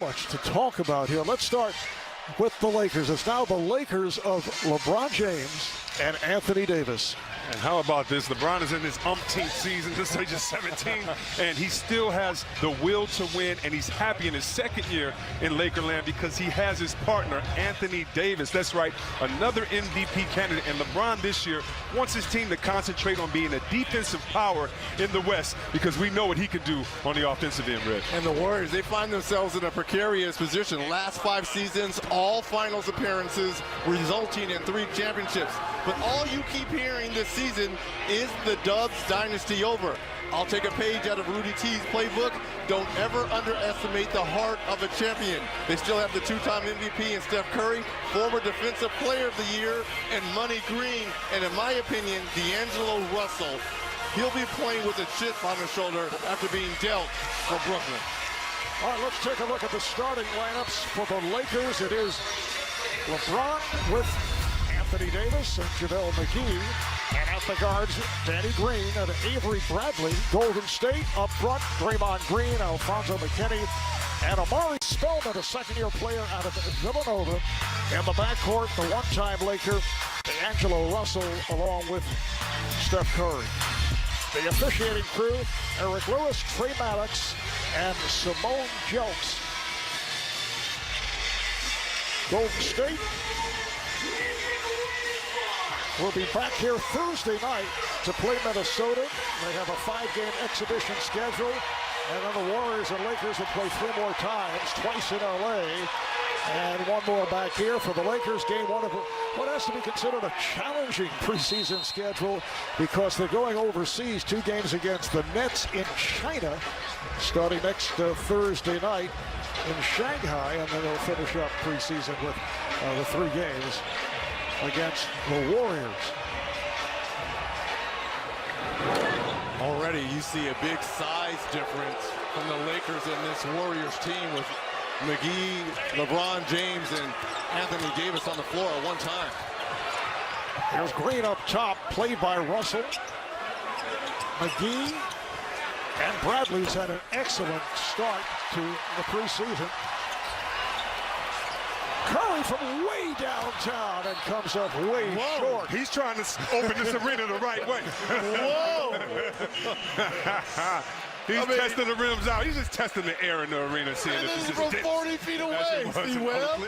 Much to talk about here. Let's start with the Lakers. It's now the Lakers of LeBron James and Anthony Davis. And how about this? LeBron is in his umpteenth season, this age of 17, and he still has the will to win, and he's happy in his second year in Lakerland because he has his partner, Anthony Davis. That's right, another MVP candidate. And LeBron this year wants his team to concentrate on being a defensive power in the West because we know what he can do on the offensive end, Red. And the Warriors, they find themselves in a precarious position. Last 5 seasons, all finals appearances resulting in 3 championships. But all you keep hearing this season is the Dubs dynasty over. I'll take a page out of Rudy T's playbook. Don't ever underestimate the heart of a champion. They still have the 2-time MVP in Steph Curry, former Defensive Player of the Year, and Money Green. And in my opinion, D'Angelo Russell. He'll be playing with a chip on his shoulder after being dealt for Brooklyn. All right, let's take a look at the starting lineups for the Lakers. It is LeBron with Anthony Davis and JaVale McGee. And at the guards, Danny Green and Avery Bradley. Golden State up front, Draymond Green, Alfonso McKinney, and Amari Spellman, a second-year player out of Villanova. In the backcourt, the one-time Laker, D'Angelo Russell, along with Steph Curry. The officiating crew, Eric Lewis, Trey Maddox, and Simone Jelks. Golden State will be back here Thursday night to play Minnesota. They have a 5-game exhibition schedule. And then the Warriors and Lakers will play 3 more times, twice in LA. And 1 more back here for the Lakers. Game 1 of what has to be considered a challenging preseason schedule because they're going overseas. 2 games against the Nets in China starting next Thursday night in Shanghai. And then they'll finish up preseason with the 3 games against the Warriors. Already you see a big size difference from the Lakers and this Warriors team with McGee, LeBron James, and Anthony Davis on the floor at one time. Here's Green up top, played by Russell. McGee and Bradley's had an excellent start to the preseason. Curry from way downtown and comes up way short. He's trying to open this arena the right way. Whoa! He's testing the rims out. He's just testing the air in the arena, seeing if this is from 40 feet away. See well?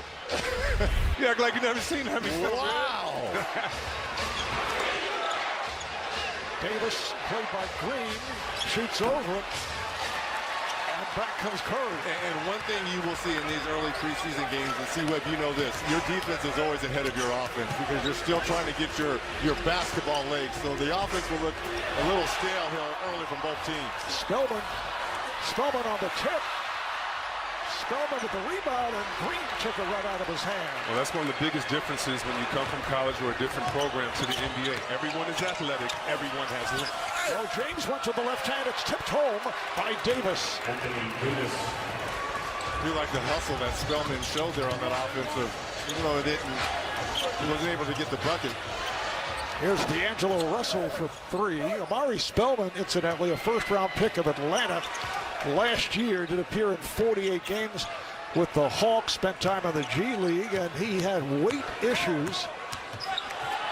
You act like you never seen that before. Wow! Davis, played by Green, shoots over it. And back comes Curry. And one thing you will see in these early preseason games, and see Webb, you know this, your defense is always ahead of your offense because you're still trying to get your basketball legs. So the offense will look a little stale here early from both teams. Spellman on the tip. Spellman with the rebound, and Green took it right out of his hand. Well, that's one of the biggest differences when you come from college or a different program to the NBA. Everyone is athletic. Everyone has it. Well, James went to the left hand. It's tipped home by Davis. I feel like the hustle that Spellman showed there on that offensive, even though he wasn't able to get the bucket. Here's D'Angelo Russell for 3. Amari Spellman, incidentally, a first-round pick of Atlanta last year, did appear in 48 games with the Hawks, spent time in the G League, and he had weight issues.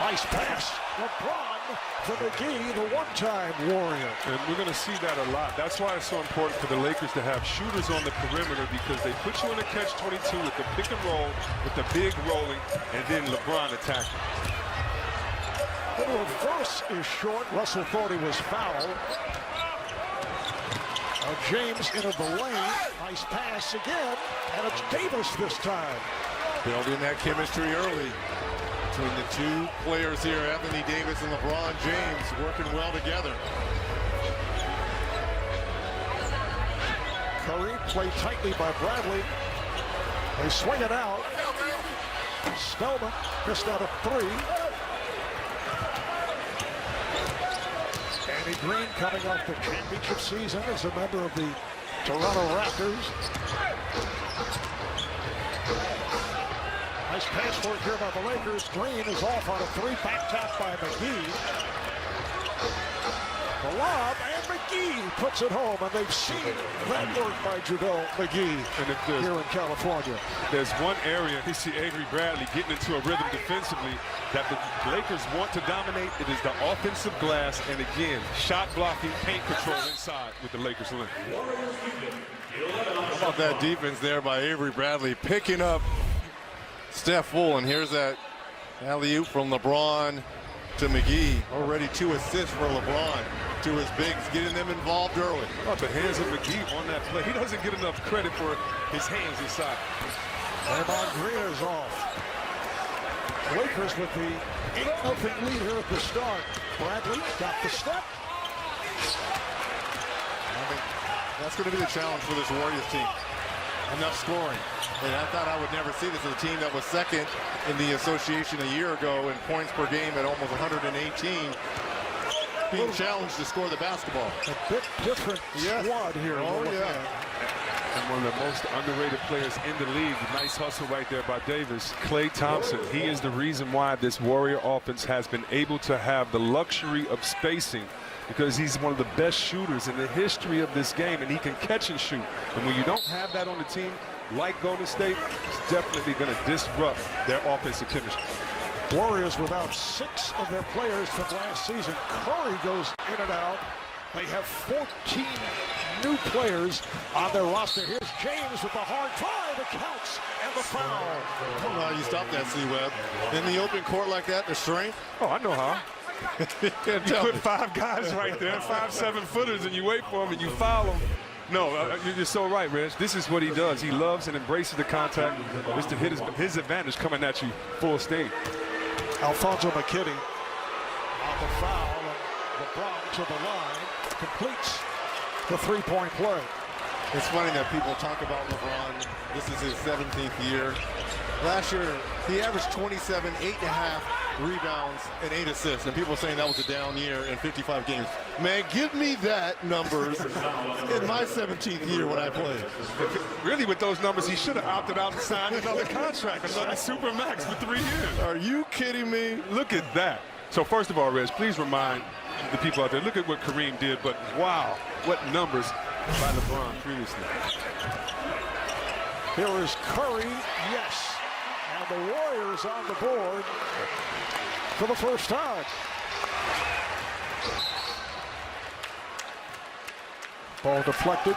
Nice pass. LeBron for McGee, the one-time Warrior. And we're going to see that a lot. That's why it's so important for the Lakers to have shooters on the perimeter because they put you in a catch-22 with the pick and roll, with the big rolling, and then LeBron attacking. The reverse is short. Russell thought he was fouled. James into the lane. Nice pass again. And it's Davis this time. Building that chemistry early between the 2 players here, Anthony Davis and LeBron James, working well together. Curry played tightly by Bradley. They swing it out. Spellman missed out a 3. Danny Green coming off the championship season as a member of the Toronto Raptors. Nice pass work here by the Lakers. Green is off on a 3, back tap by McGee. The lob, and McGee puts it home, and they've seen that work by JaVale McGee And here in California. There's one area we see Avery Bradley getting into a rhythm defensively that the Lakers want to dominate. It is the offensive glass, and again, shot blocking, paint control inside with the Lakers win. How about that defense there by Avery Bradley, picking up Steph full, and here's that alley-oop from LeBron to McGee. Already 2 assists for LeBron to his bigs, getting them involved early. About the hands of McGee on that play. He doesn't get enough credit for his hands inside. Draymond Green is off. Lakers with the 8-0 lead here at the start. Bradley got the step. I think that's going to be the challenge for this Warriors team. Enough scoring. And I thought I would never see this as a team that was second in the association a year ago in points per game at almost 118. Being challenged to score the basketball. A bit different squad here. Oh, yeah. And one of the most underrated players in the league. Nice hustle right there by Davis. Klay Thompson, he is the reason why this Warrior offense has been able to have the luxury of spacing, because he's one of the best shooters in the history of this game, and he can catch and shoot. And when you don't have that on the team, like Golden State, it's definitely going to disrupt their offensive chemistry. Warriors without 6 of their players from last season. Curry goes in and out. They have 14 new players on their roster. Here's James with the hard drive. It counts, and the foul. I don't know how you stop that, C-Web. In the open court like that, the strength. Oh, I know how. You put 5 guys right there, 5 7-footers, and you wait for them and you foul them. No, you're so right, Reg. This is what he does. He loves and embraces the contact. It's to hit his advantage coming at you full state. Alfonso McKinney on the foul, and LeBron to the line completes the three-point play. It's funny that people talk about LeBron. This is his 17th year. Last year, he averaged 27, 8.5 rebounds, and 8 assists. And people are saying that was a down year in 55 games. Man, give me that numbers in my 17th year when I played. Really, with those numbers, he should have opted out and signed another contract, another Supermax for 3 years. Are you kidding me? Look at that. So first of all, Reg, please remind the people out there, look at what Kareem did, but wow, what numbers by LeBron previously. Here is Curry, yes. And the Warriors on the board for the first time. Ball deflected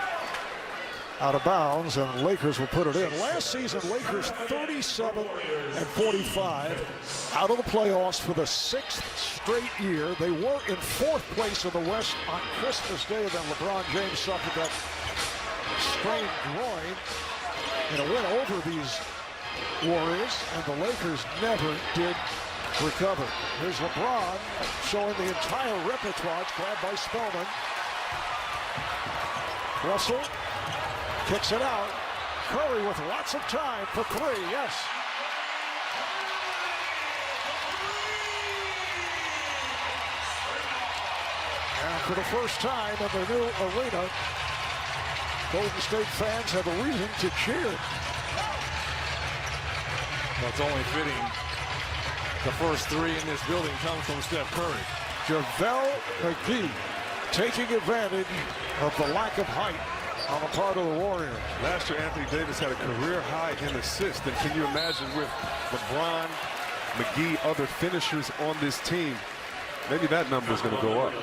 out of bounds, and Lakers will put it in. Last season, Lakers 37 and 45 out of the playoffs for the 6th straight year. They were in 4th place in the West on Christmas Day. Then LeBron James suffered that strained groin in a win over these Warriors, and the Lakers never did recover. Here's LeBron showing the entire repertoire. It's grabbed by Spellman. Russell kicks it out. Curry with lots of time for 3, yes. And for the first time in their new arena, Golden State fans have a reason to cheer. Well, it's only fitting. The first 3 in this building comes from Steph Curry. JaVale McGee taking advantage of the lack of height on the part of the Warriors. Last year, Anthony Davis had a career high in assists, and can you imagine with LeBron, McGee, other finishers on this team, maybe that number is going to go up.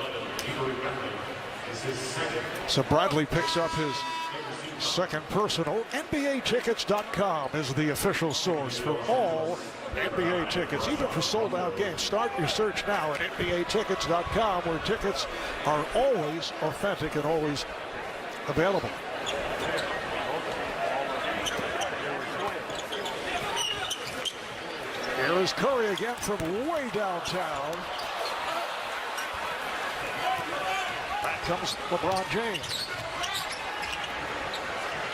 So Bradley picks up his second personal. NBAtickets.com is the official source for all NBA tickets, even for sold-out games. Start your search now at NBAtickets.com, where tickets are always authentic and always available. Here is Curry again from way downtown. Back comes LeBron James.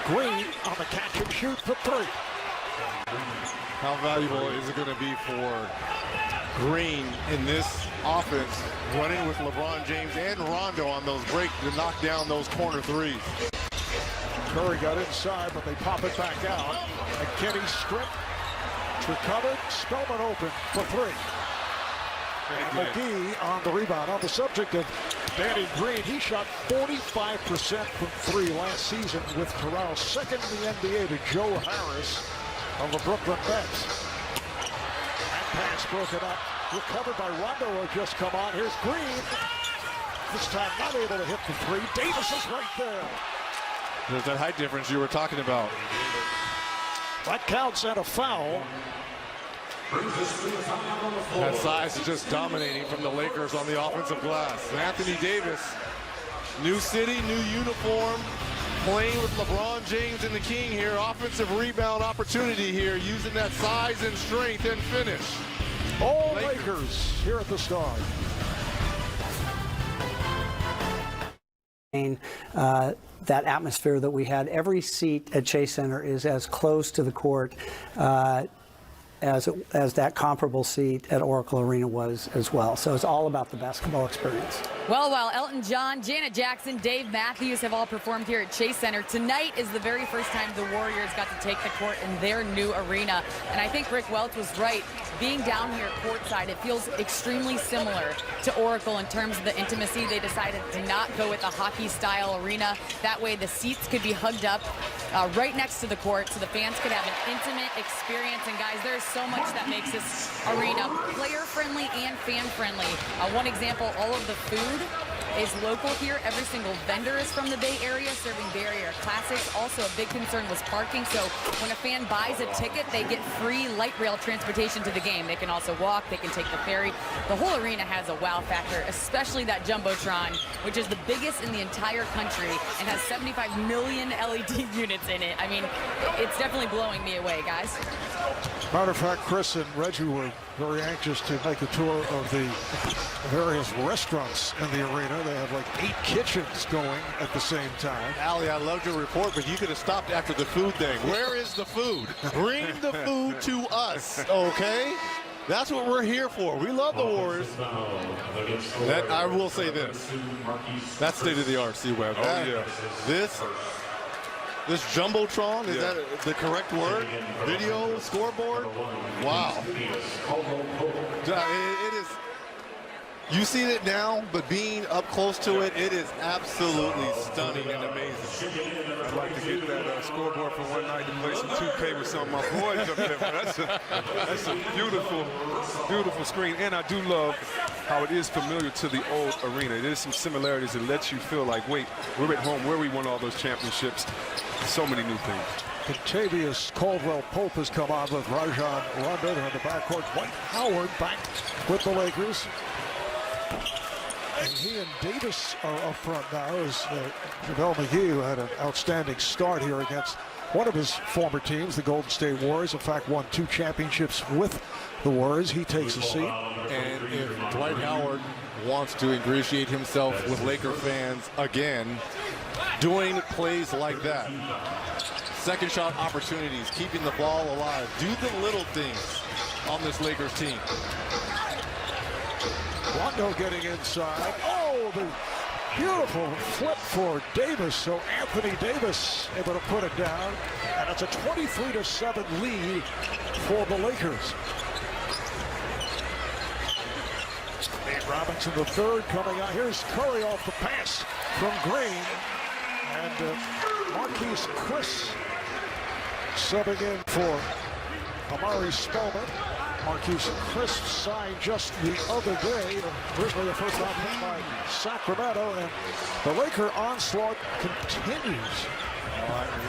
Green on the catch and shoot for 3. How valuable is it going to be for Green in this offense, running with LeBron James and Rondo on those breaks to knock down those corner 3s? Curry got inside, but they pop it back out. McKinney stripped. It's recovered. Spellman open for 3. And McGee on the rebound. On the subject of Danny Green, he shot 45% from three last season with Toronto. Second in the NBA to Joe Harris of the Brooklyn Nets. That pass broken up. Recovered by Rondo, who had just come on. Here's Green. This time not able to hit the three. Davis is right there. There's that height difference you were talking about. That counts and a foul. That size is just dominating from the Lakers on the offensive glass. Anthony Davis, new city, new uniform, playing with LeBron James and the King here. Offensive rebound opportunity here, using that size and strength and finish. All Lakers here at the Start. That atmosphere that we had. Every seat at Chase Center is as close to the court as that comparable seat at Oracle Arena was as well. So it's all about the basketball experience. Well, while Elton John, Janet Jackson, Dave Matthews have all performed here at Chase Center, tonight is the very first time the Warriors got to take the court in their new arena. And I think Rick Welch was right. Being down here courtside, it feels extremely similar to Oracle in terms of the intimacy. They decided to not go with a hockey-style arena. That way the seats could be hugged up right next to the court so the fans could have an intimate experience. And guys, there's so much that makes this arena player-friendly and fan-friendly. One example, all of the food is local here. Every single vendor is from the Bay Area, serving Bay Area classics. Also, a big concern was parking. So when a fan buys a ticket, they get free light rail transportation to the game. They can also walk, they can take the ferry. The whole arena has a wow factor, especially that Jumbotron, which is the biggest in the entire country and has 75 million LED units in it. I mean, it's definitely blowing me away, guys. Matter of fact, Chris and Reggie were very anxious to make a tour of the various restaurants in the arena. They have like 8 kitchens going at the same time. Allie, I loved your report, but you could have stopped after the food thing. Where is the food? Bring the food to us, okay? That's what we're here for. We love the Warriors. That, I will say this. That's state-of-the-art, C-Web. Oh, yeah. This Jumbotron, is that the correct word? Video, scoreboard? Wow. It is, you see it now, but being up close to it, it is absolutely stunning and amazing. I'd like to get that scoreboard for one night to play some 2K with some of my boys up there. That's a beautiful, beautiful screen. And I do love how it is familiar to the old arena. There's some similarities that lets you feel like, wait, we're at home where we won all those championships. So many new things. Contavious Caldwell-Pope has come on with Rajon Rondo in the backcourt. Dwight Howard back with the Lakers. And he and Davis are up front now as JaVale McGee, who had an outstanding start here against one of his former teams, the Golden State Warriors. In fact, won 2 championships with the Warriors. He takes a seat. And if Dwight Howard wants to ingratiate himself with Laker fans again, doing plays like that, second shot opportunities, keeping the ball alive, do the little things on this Lakers team. Rondo getting inside. Oh, the beautiful flip for Davis. So Anthony Davis able to put it down. And it's a 23-7 lead for the Lakers. Nate Robinson, the third, coming out. Here's Curry off the pass from Green. And Marquise Chris subbing in for Amari Spellman. Marquise Chris signed just the other day. Originally the first round pick by Sacramento, and the Laker onslaught continues.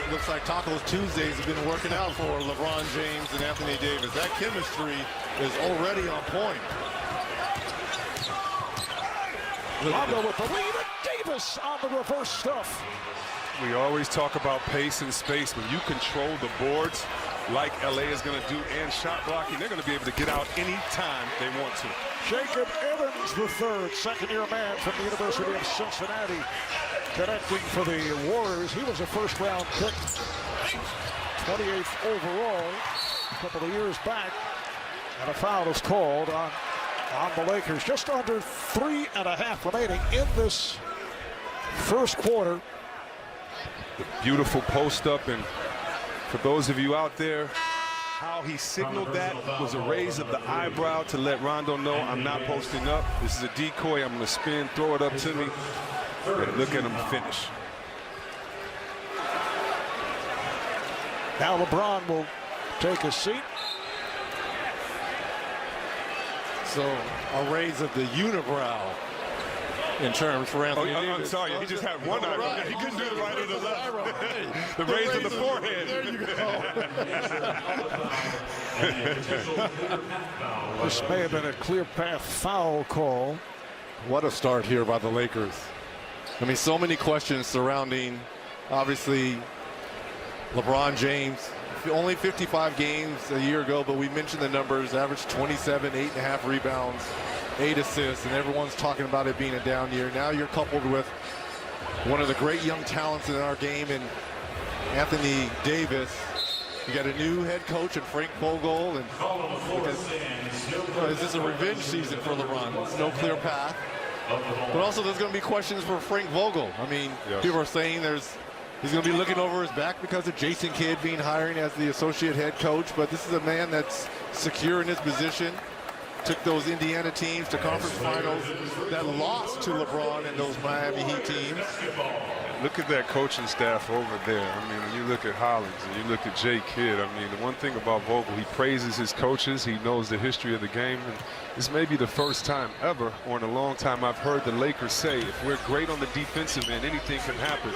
It looks like Tacos Tuesdays have been working out for LeBron James and Anthony Davis. That chemistry is already on point. Rondo with the lead, and Davis on the reverse stuff. We always talk about pace and space. When you control the boards like LA is going to do and shot blocking, they're going to be able to get out anytime they want to. Jacob Evans, the third, second-year man from the University of Cincinnati, connecting for the Warriors. He was a first-round pick, 28th overall, a couple of years back. And a foul is called on the Lakers. Just under 3.5 remaining in this first quarter. The beautiful post up, and for those of you out there How he signaled that was a raise of the eyebrow to let Rondo know I'm not posting up. This is a decoy. I'm going to spin, throw it up to me. And look at him finish. Now LeBron will take a seat. So a raise of the unibrow in terms for Anthony Davis. I'm sorry, he just had one eyebrow. He couldn't do the right or the left. The raise of the forehead. There you go. This may have been a clear path foul call. What a start here by the Lakers. I mean, so many questions surrounding, obviously, LeBron James. Only 55 games a year ago, but we mentioned the numbers, averaged 27, 8.5 rebounds, 8 assists, and everyone's talking about it being a down year. Now you're coupled with one of the great young talents in our game in Anthony Davis. You got a new head coach in Frank Vogel, and is this a revenge season for LeBron? There's no clear path. But also there's going to be questions for Frank Vogel. I mean, people are saying he's going to be looking over his back because of Jason Kidd being hired as the associate head coach. But this is a man that's secure in his position. Took those Indiana teams to conference finals that lost to LeBron and those Miami Heat teams. Look at that coaching staff over there. I mean, when you look at Hollins and you look at Jay Kidd, I mean, the one thing about Vogel, he praises his coaches. He knows the history of the game. And this may be the first time ever, or in a long time, I've heard the Lakers say, if we're great on the defensive end, anything can happen.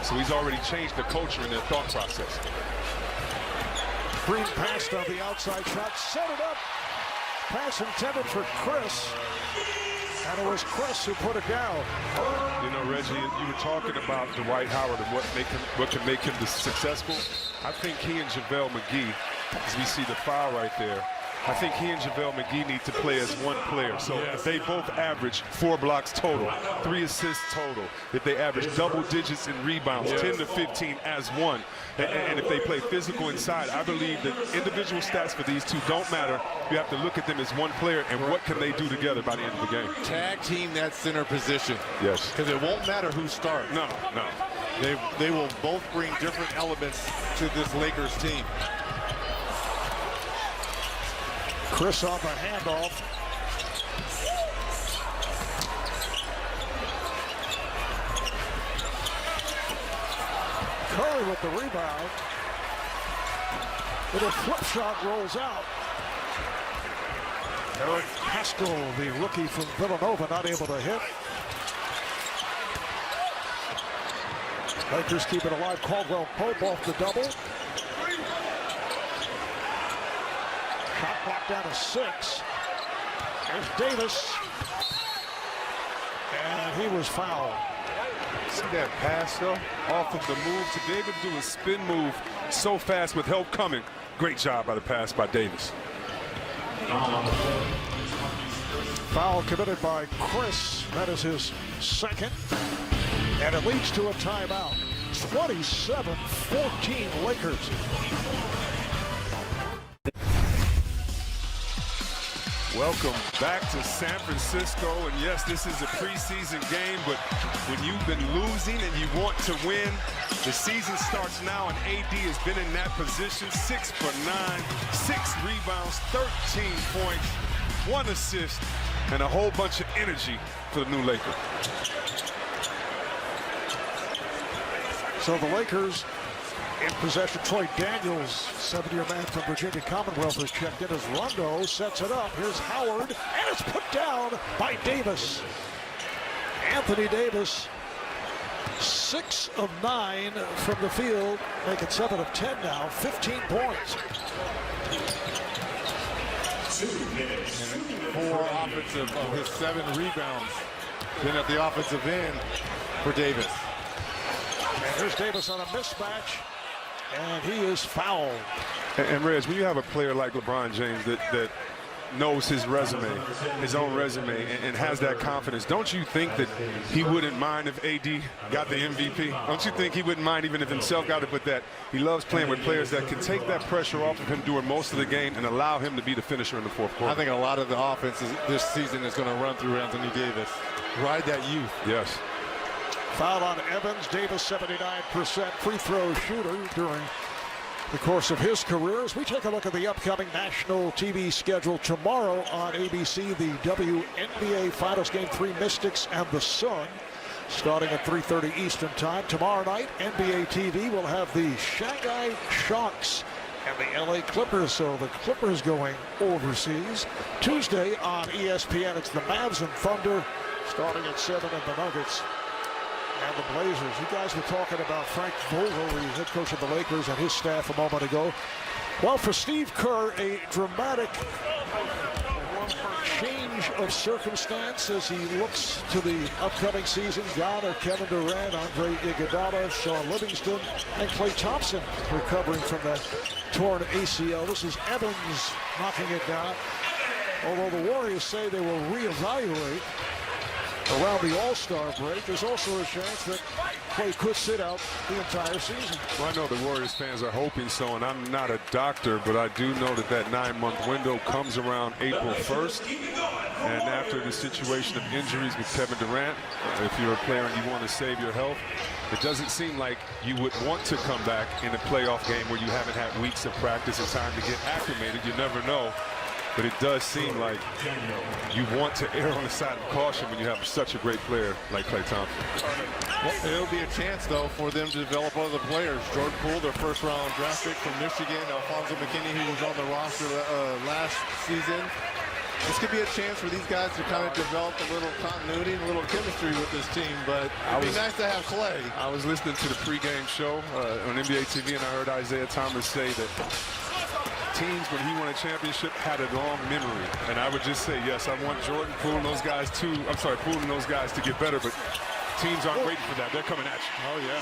So he's already changed the culture in their thought process. Green passed on the outside shot, set it up. Pass intended for Chris, and it was Chris who put it down. You know, Reggie, you were talking about Dwight Howard and what can make him successful. I think he and JaVale McGee, as we see the foul right there, I think he and JaVale McGee need to play as one player. So if they both average 4 blocks total, 3 assists total, if they average double digits in rebounds, 10 to 15 as one, and if they play physical inside, I believe that individual stats for these two don't matter. You have to look at them as one player and what can they do together by the end of the game. Tag team that center position. Yes. Because it won't matter who starts. No. They will both bring different elements to this Lakers team. Chris on the handoff. Curry with the rebound. Little flip shot rolls out. Eric Haskell, the rookie from Villanova, not able to hit. Lakers keep it alive. Caldwell Pope off the double. Shot clock down to 6. There's Davis. And he was fouled. See that pass, though? Off of the move to be able to do a spin move so fast with help coming. Great job by the pass by Davis. Foul committed by Chris. That is his second. And it leads to a timeout. 27-14 Lakers. Welcome back to San Francisco, and yes, this is a preseason game, but when you've been losing and you want to win, the season starts now, and AD has been in that position. 6 for 9, 6 rebounds, 13 points, 1 assist, and a whole bunch of energy for the new Lakers. So the Lakers in possession. Troy Daniels, 7-year man from Virginia Commonwealth, has checked in as Rondo sets it up. Here's Howard, and it's put down by Davis. Anthony Davis, 6 of 9 from the field, make it 7 of 10 now, 15 points. 4 offensive of his 7 rebounds. Then at the offensive end for Davis. And here's Davis on a mismatch. And he is fouled. And Reg, when you have a player like LeBron James that knows his resume, his own resume, and has that confidence, don't you think that he wouldn't mind if AD got the MVP? Don't you think he wouldn't mind even if himself got it? But that he loves playing with players that can take that pressure off of him during most of the game and allow him to be the finisher in the fourth quarter. I think a lot of the offense this season is going to run through Anthony Davis. Ride that youth. Yes. Foul on Evans. Davis, 79% free throw shooter during the course of his career. As we take a look at the upcoming national TV schedule tomorrow on ABC, the WNBA Finals Game 3, Mystics and the Sun, starting at 3:30 Eastern Time. Tomorrow night, NBA TV will have the Shanghai Sharks and the LA Clippers, so the Clippers going overseas. Tuesday on ESPN, it's the Mavs and Thunder starting at 7, and the Nuggets and the Blazers. You guys were talking about Frank Vogel, the head coach of the Lakers, and his staff a moment ago. Well, for Steve Kerr, a dramatic change of circumstance as he looks to the upcoming season. Gone are Kevin Durant, Andre Iguodala, Shaun Livingston, and Klay Thompson recovering from that torn ACL. This is Evans knocking it down. Although the Warriors say they will reevaluate around the All-Star break, there's also a chance that Klay could sit out the entire season. Well, I know the Warriors fans are hoping so, and I'm not a doctor, but I do know that that 9-month window comes around April 1st. And after the situation of injuries with Kevin Durant, if you're a player and you want to save your health, it doesn't seem like you would want to come back in a playoff game where you haven't had weeks of practice and time to get acclimated. You never know. But it does seem like you want to err on the side of caution when you have such a great player like Klay Thompson. Well, it'll be a chance, though, for them to develop other players. Jordan Poole, their first-round draft pick from Michigan. Alfonso McKinney, who was on the roster last season. This could be a chance for these guys to kind of develop a little continuity and a little chemistry with this team, but it'd be nice to have Klay. I was listening to the pregame show on NBA TV, and I heard Isaiah Thomas say that teams, when he won a championship, had a long memory. And I would just say, yes, I want Jordan Poole and those guys to, Poole and those guys to get better, but teams aren't waiting for that. They're coming at you. Oh, yeah.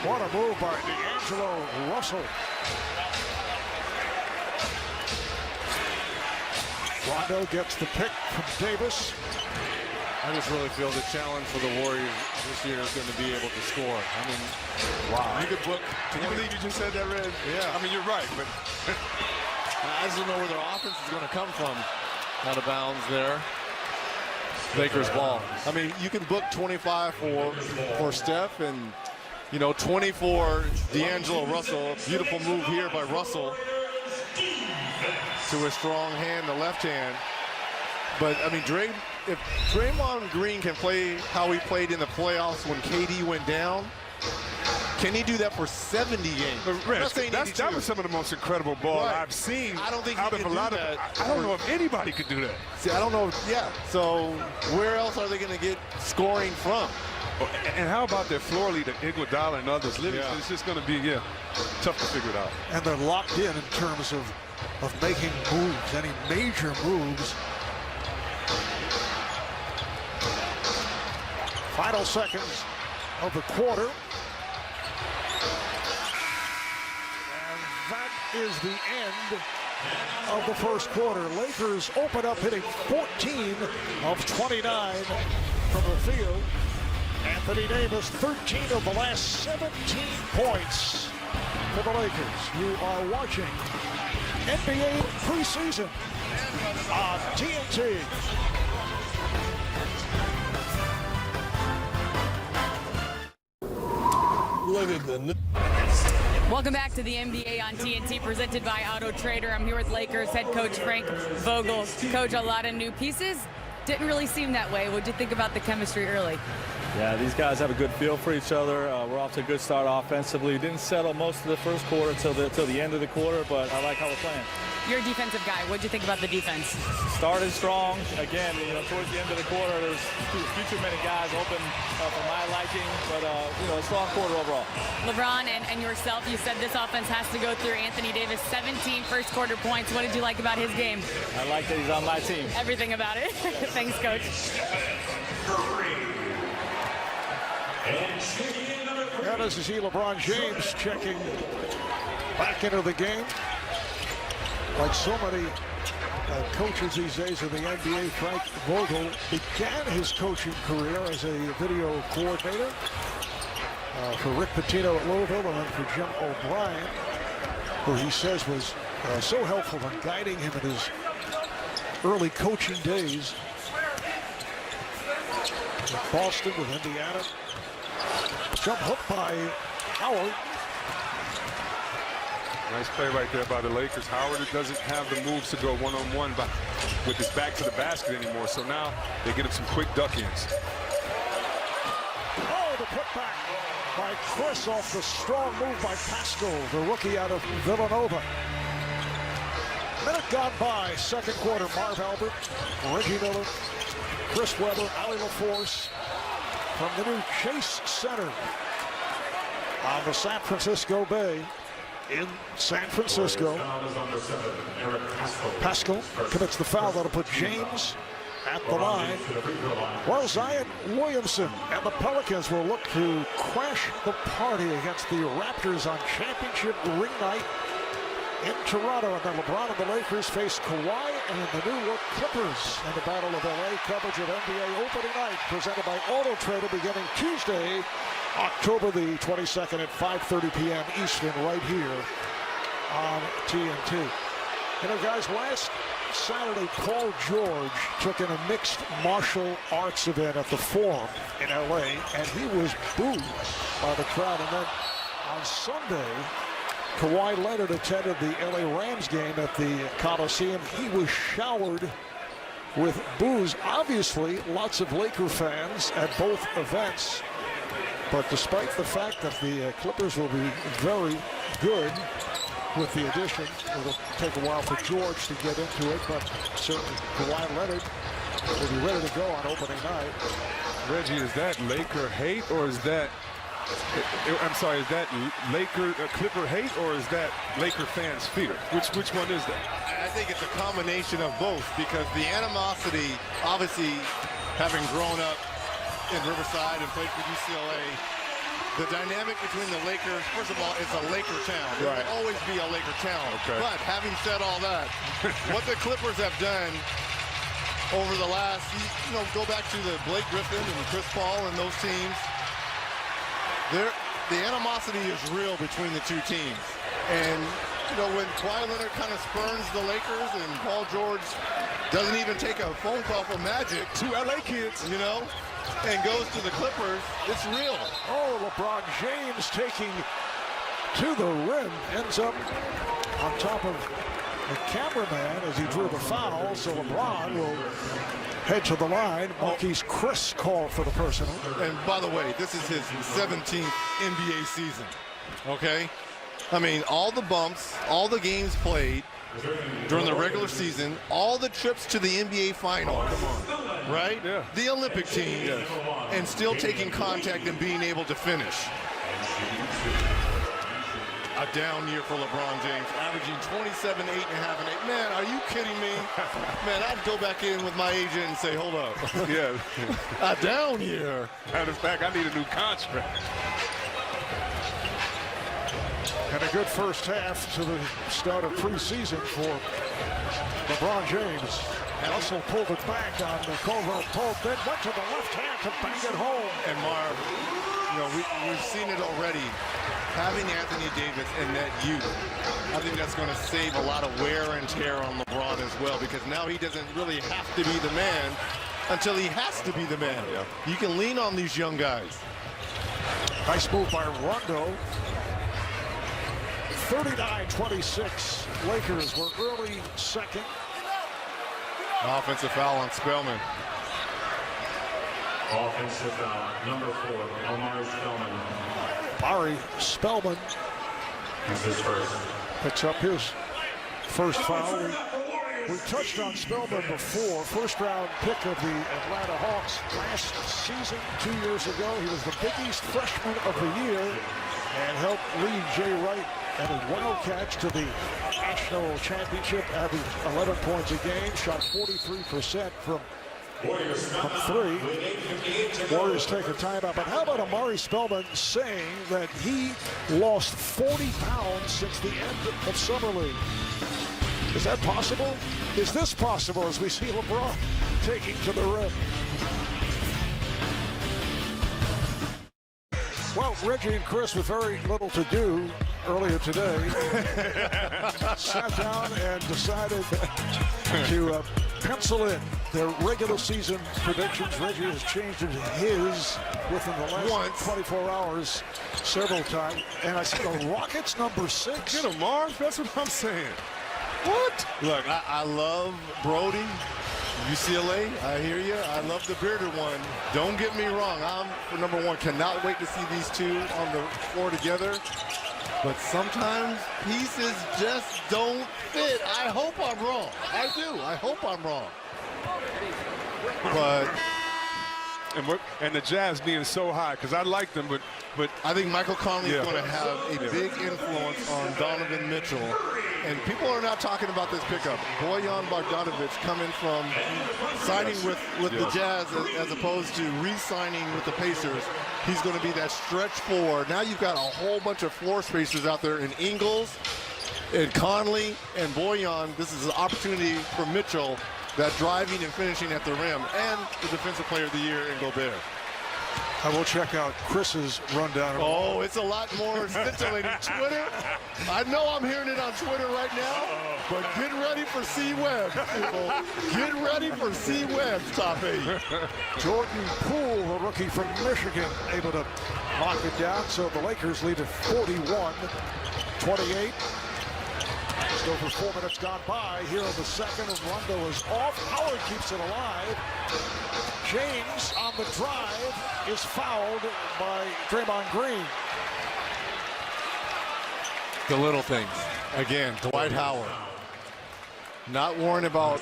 What a move by D'Angelo Russell. Rondo gets the pick from Davis. I just really feel the challenge for the Warriors this year is going to be able to score. I mean, wow. You could book. Can you believe you just said that, Red? Yeah. I mean, you're right, but I just don't know where their offense is going to come from. Out of bounds there. Lakers ball. I mean, you can book 25 for Steph and, 20 for D'Angelo Russell. Beautiful move here by Russell to a strong hand, the left hand. But, I mean, if Draymond Green can play how he played in the playoffs when KD went down, can he do that for 70 games? That was some of the most incredible ball I've seen. I don't think out of a lot of. I don't know if anybody could do that. See, I don't know. Yeah. So where else are they going to get scoring from? And how about their floor leader, Iguodala and others? Livingston, it's just going to be tough to figure it out. And they're locked in terms of making moves, any major moves. Final seconds of the quarter. And that is the end of the first quarter. Lakers open up hitting 14 of 29 from the field. Anthony Davis, 13 of the last 17 points for the Lakers. You are watching NBA preseason on TNT. Welcome back to the NBA on TNT, presented by Auto Trader. I'm here with Lakers head coach Frank Vogel. Coach, a lot of new pieces. Didn't really seem that way. What'd you think about the chemistry early? Yeah, these guys have a good feel for each other. We're off to a good start offensively. Didn't settle most of the first quarter till the end of the quarter, but I like how we're playing. You're a defensive guy. What'd you think about the defense? Started strong. Again, towards the end of the quarter, there's too many guys open for my liking, but a strong quarter overall. LeBron and yourself, you said this offense has to go through Anthony Davis. 17 first quarter points. What did you like about his game? I like that he's on my team. Everything about it. Thanks, Coach. And as you see LeBron James checking back into the game. Like so many coaches these days in the NBA, Frank Vogel began his coaching career as a video coordinator for Rick Pitino at Louisville and then for Jim O'Brien, who he says was so helpful in guiding him in his early coaching days. With Boston, with Indiana. Jump hook by Howard. Nice play right there by the Lakers. Howard doesn't have the moves to go one-on-one with his back to the basket anymore, so now they get him some quick duck-ins. Oh, the putback by Chris off the strong move by Pascal, the rookie out of Villanova. Minute gone by, second quarter. Marv Albert, Reggie Miller, Chris Webber, Ali LaForce from the new Chase Center on the San Francisco Bay in San Francisco. Pascal commits the foul that'll put James at the line. Well, Zion Williamson and the Pelicans will look to crash the party against the Raptors on championship ring night in Toronto. And then LeBron and the Lakers face Kawhi and the New York Clippers in the Battle of LA. Coverage of NBA opening night presented by Auto Trader beginning Tuesday, October the 22nd at 5:30 p.m. Eastern, right here on TNT. You know, guys, last Saturday, Paul George took in a mixed martial arts event at the Forum in LA, and he was booed by the crowd. And then on Sunday, Kawhi Leonard attended the LA Rams game at the Coliseum. He was showered with boos. Obviously, lots of Laker fans at both events. But despite the fact that the Clippers will be very good with the addition, it'll take a while for George to get into it, but certainly Kawhi Leonard will be ready to go on opening night. Reggie, is that Laker hate, or is that, I'm sorry, is that Laker Clipper hate, or is that Laker fans fear? Which one is that? I think it's a combination of both, because the animosity, obviously, having grown up in Riverside and played for UCLA, the dynamic between the Lakers, first of all, it's a Laker town. It will always be a Laker town. Okay. But having said all that, what the Clippers have done over the last, you know, go back to the Blake Griffin and Chris Paul and those teams, the animosity is real between the two teams. And, you know, when Kawhi Leonard kind of spurns the Lakers and Paul George doesn't even take a phone call from Magic, Two LA kids, you know, and goes to the Clippers, it's real. Oh, LeBron James taking to the rim, ends up on top of the cameraman as he drew the foul, so LeBron will head to the line. Marquise Chris called for the personal. And by the way, this is his 17th NBA season, okay? I mean, all the bumps, all the games played during the regular season, all the trips to the NBA Finals, right? Yeah. The Olympic team, and still taking contact and being able to finish. A down year for LeBron James, averaging 27, 8.5, and 8. Man, are you kidding me? Man, I'd go back in with my agent and say, hold up. Yeah. A down year. Matter of fact, I need a new contract. And a good first half to the start of preseason for LeBron James. Russell pulled it back on the Caldwell Pope, then went to the left hand to bang it home. And Marv, you know, we've seen it already. Having Anthony Davis and that youth, I think that's going to save a lot of wear and tear on LeBron as well, because now he doesn't really have to be the man until he has to be the man. Yeah. You can lean on these young guys. Nice move by Rondo. 39-26. Lakers were early second. Offensive foul on Spellman. Offensive foul, number 4, Omari Spellman. Omari Spellman That's his first. picks up his first foul. We touched on Spellman before. First round pick of the Atlanta Hawks last season, 2 years ago. He was the Big East freshman of the year and helped lead Jay Wright and a Wildcats to the national championship, averaged 11 points a game, shot 43% from three. Warriors take a timeout. But how about Omari Spellman saying that he lost 40 pounds since the end of Summer League? Is that possible? Is this possible as we see LeBron taking to the rim? Well, Reggie and Chris with very little to do earlier today sat down and decided to pencil in their regular season predictions. Reggie has changed it to his within the last 24 hours several times. And I said the Rockets number 6. Get him, Marv. That's what I'm saying. What? Look, I love Brody, UCLA. I hear you. I love the bearded one. Don't get me wrong. I'm, for number 1, cannot wait to see these two on the floor together. But sometimes pieces just don't fit. I hope I'm wrong. I do. I hope I'm wrong. But and the Jazz being so high, because I like them, but I think Michael Conley is going to have a big influence on Donovan Mitchell. And people are not talking about this pickup. Bojan Bogdanovic coming from signing with the Jazz as opposed to re-signing with the Pacers. He's going to be that stretch forward. Now you've got a whole bunch of floor spacers out there in Ingles and Conley and Bojan. This is an opportunity for Mitchell, that driving and finishing at the rim, and the Defensive Player of the Year in Gobert. I will check out Chris's rundown. Oh, it's a lot more scintillating. Twitter, I know I'm hearing it on Twitter right now, but get ready for C-Web, people. Get ready for C-Web's top 8. Jordan Poole, the rookie from Michigan, able to knock it down. So the Lakers lead at 41-28. Just over 4 minutes gone by here in the second, and Rondo is off. Howard keeps it alive. James on the drive is fouled by Draymond Green. The little things. Again, Dwight Howard. Not worrying about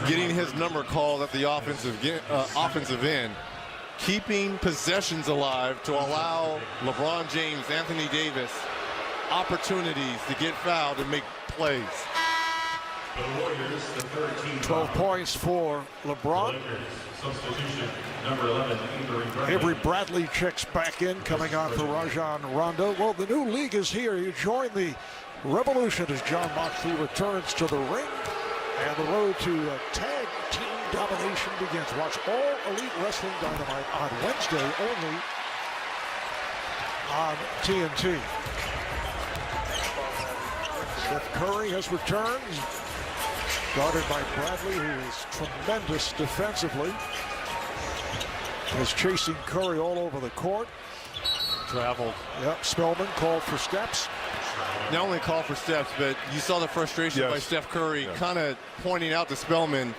getting his number called at the offensive end. Keeping possessions alive to allow LeBron James, Anthony Davis opportunities to get fouled and make plays. 12 points for LeBron. Substitution number 11, Avery Bradley checks back in, coming on for Rajon Rondo. Well, the new league is here. You join the revolution as John Moxley returns to the ring, and the road to tag team domination begins. Watch All Elite Wrestling Dynamite on Wednesday only on TNT. Steph Curry has returned, guarded by Bradley, who is tremendous defensively. Is chasing Curry all over the court. Traveled. Yep, Spellman called for steps. Not only called for steps, but you saw the frustration by Steph Curry kind of pointing out to Spellman,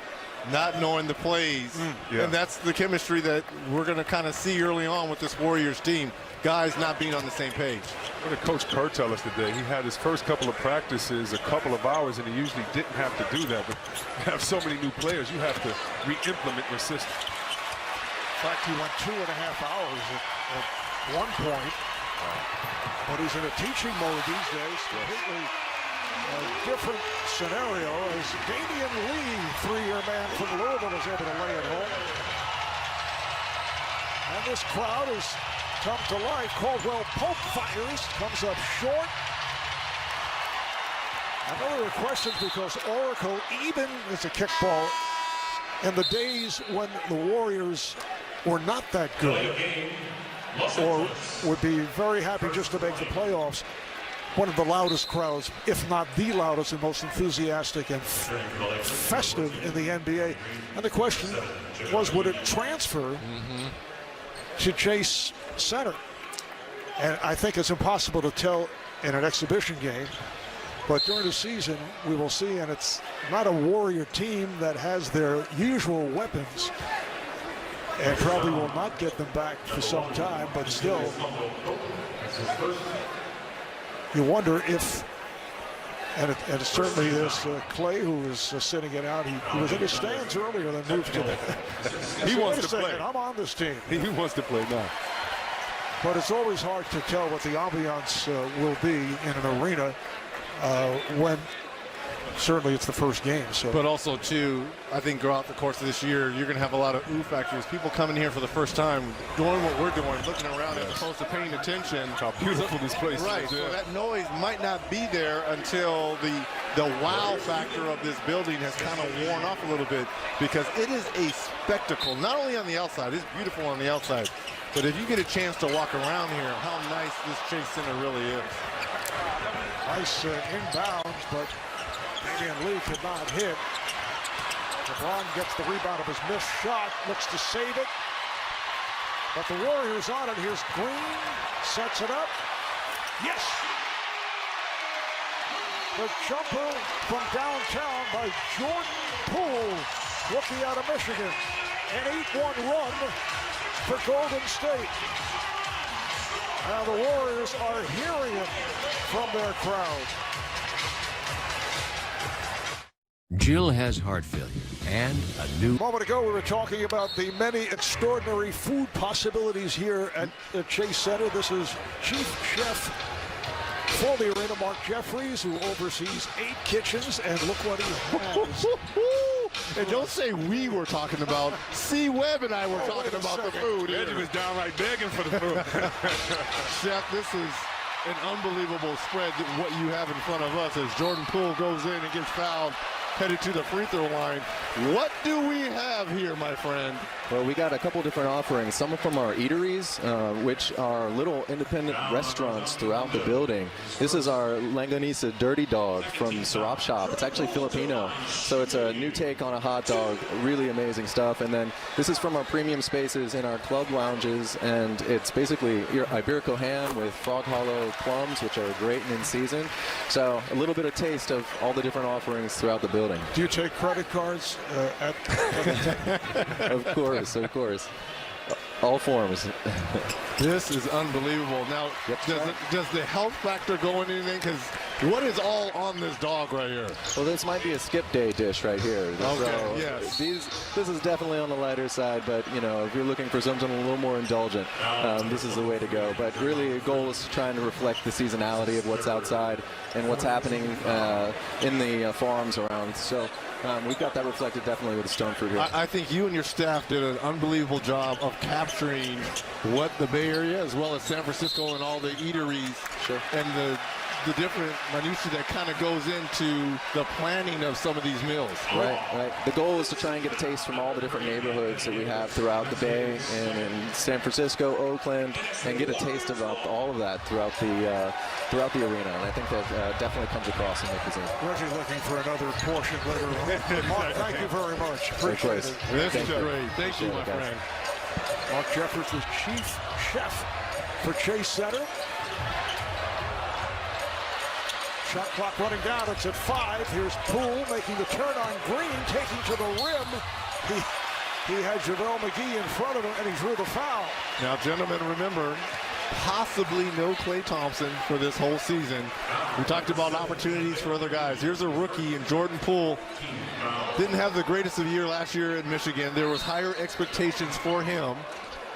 not knowing the plays. And that's the chemistry that we're going to kind of see early on with this Warriors team. Guys not being on the same page. What did Coach Kerr tell us today? He had his first couple of practices a couple of hours, and he usually didn't have to do that. But you have so many new players, you have to re-implement your system. In fact, he went 2.5 hours at one point. But he's in a teaching mode these days. Completely different scenario as Damian Lee, 3-year man from Louisville, is able to lay it home. And this crowd has come to life. Caldwell Pope fires, comes up short. I know there were questions because Oracle, even as a kickball, in the days when the Warriors were not that good, or would be very happy just to make the playoffs, one of the loudest crowds, if not the loudest and most enthusiastic and festive in the NBA. And the question was, would it transfer to Chase Center? And I think it's impossible to tell in an exhibition game, but during the season we will see. And it's not a Warrior team that has their usual weapons, and probably will not get them back for some time, but still you wonder if, and it certainly is Clay, who is sitting it out. He was in the stands earlier, then moved to the He wants to play. I'm on this team. He wants to play now. But it's always hard to tell what the ambiance will be in an arena when certainly it's the first game. So, but also too, I think throughout the course of this year, you're going to have a lot of ooh factors. People coming here for the first time, doing what we're doing, looking around as opposed to paying attention. How beautiful this place right, is. so that noise might not be there until the wow factor of this building has kind of worn off a little bit, because it is a spectacle, not only on the outside, it's beautiful on the outside, but if you get a chance to walk around here, how nice this Chase Center really is. Nice inbounds, but Damian Lee could not hit. LeBron gets the rebound of his missed shot, looks to save it. But the Warriors on it. Here's Green, sets it up. Yes! The jumper from downtown by Jordan Poole, rookie out of Michigan. An 8-1 run for Golden State. Now the Warriors are hearing it from their crowd. Jill has heart failure and a new... A moment ago, we were talking about the many extraordinary food possibilities here at Chase Center. This is Chief Chef for the arena, Mark Jeffries, who oversees 8 kitchens, and look what he has. And don't say we were talking about. C. Webb and I were talking about the food. Reggie was downright begging for the food. Chef, this is an unbelievable spread, what you have in front of us as Jordan Poole goes in and gets fouled, headed to the free throw line. What do we have here, my friend? Well, we got a couple different offerings. Some from our eateries, which are little independent restaurants throughout the building. This is our Langonisa Dirty Dog from Sarap Shop. It's actually Filipino, so it's a new take on a hot dog. Really amazing stuff. And then this is from our premium spaces in our club lounges, and it's basically your Iberico ham with Frog Hollow plums, which are great and in season. So a little bit of taste of all the different offerings throughout the building. Do you take credit cards Of course. All forms. This is unbelievable. Now, does the health factor go in anything? Because what is all on this dog right here? Well, this might be a skip day dish right here. Okay, so yes. This is definitely on the lighter side, but you know, if you're looking for something a little more indulgent, this is the way to go. But really, the goal is trying to reflect the seasonality of what's outside and what's happening in the farms around. So we've got that reflected definitely with the stone fruit here. I think you and your staff did an unbelievable job of capturing what the Bay Area, as well as San Francisco and all the eateries, and the different minutiae that kind of goes into the planning of some of these meals. Right. The goal is to try and get a taste from all the different neighborhoods that we have throughout the Bay and in San Francisco, Oakland, and get a taste of all of that throughout the arena. And I think that definitely comes across in the cuisine. Reggie looking for another portion later on. Mark, thank you very much. Appreciate it. This is great. Thank you, my friend. Mark Jeffers was Chief Chef for Chase Center. Shot clock running down. It's at 5. Here's Poole making the turn on Green, taking to the rim. He had JaVale McGee in front of him, and he drew the foul. Now, gentlemen, remember, possibly no Klay Thompson for this whole season. We talked about opportunities for other guys. Here's a rookie in Jordan Poole. Didn't have the greatest of a year last year in Michigan. There was higher expectations for him.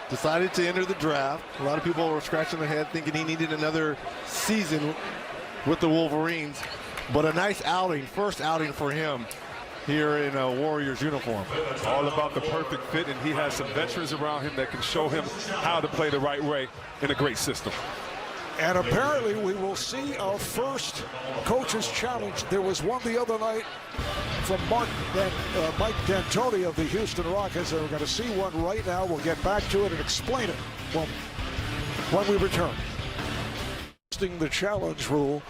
Decided to enter the draft. A lot of people were scratching their head thinking he needed another season with the Wolverines. But a nice outing, first outing for him here in a Warriors uniform. All about the perfect fit, and he has some veterans around him that can show him how to play the right way in a great system. And apparently we will see our first coach's challenge. There was one the other night from Mike D'Antoni of the Houston Rockets. And we're going to see one right now. We'll get back to it and explain it when we return. The challenge rule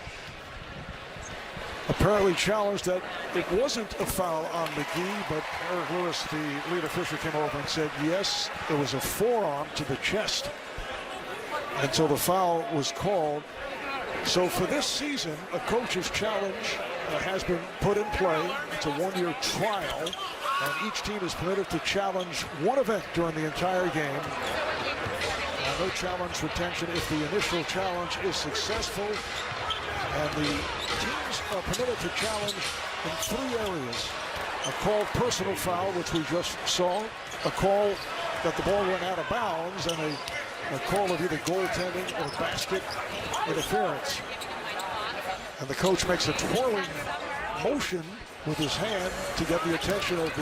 apparently challenged that it wasn't a foul on McGee, but Eric Lewis, the lead official, came over and said yes, it was a forearm to the chest. And so the foul was called. So for this season, a coach's challenge has been put in play. It's a one-year trial, and each team is permitted to challenge one event during the entire game. No challenge retention if the initial challenge is successful, and the teams are permitted to challenge in 3 areas. A called personal foul, which we just saw, a call that the ball went out of bounds, and a call of either goaltending or basket interference. And the coach makes a twirling motion with his hand to get the attention of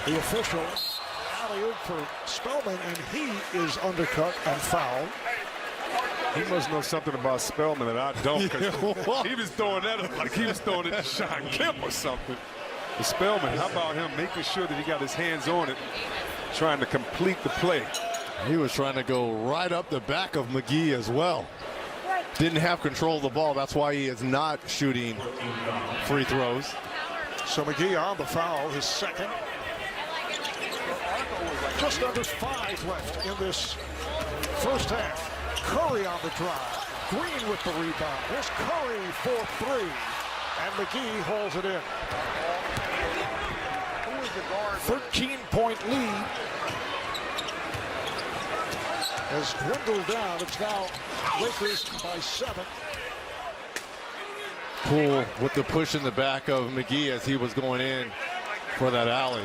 the official. For Spellman, and he is undercut and fouled. He must know something about Spellman that I don't, because he was throwing that up like he was throwing it to Sean Kemp or something. But Spellman, how about him making sure that he got his hands on it, trying to complete the play? He was trying to go right up the back of McGee as well. Didn't have control of the ball. That's why he is not shooting free throws. So McGee on the foul, his second. Just under 5 left in this first half. Curry on the drive. Green with the rebound. Here's Curry for 3. And McGee holds it in. 13-point lead has dwindled down. It's now Lakers by 7. Poole with the push in the back of McGee as he was going in for that alley.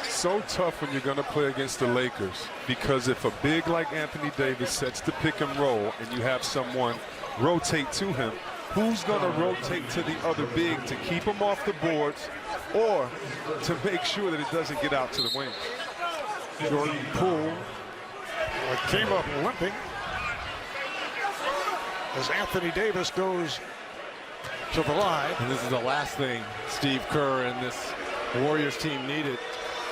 So tough when you're going to play against the Lakers, because if a big like Anthony Davis sets the pick and roll and you have someone rotate to him, who's going to rotate to the other big to keep him off the boards or to make sure that it doesn't get out to the wings? Jordan Poole came up limping as Anthony Davis goes to the line. And this is the last thing Steve Kerr and this Warriors team needed.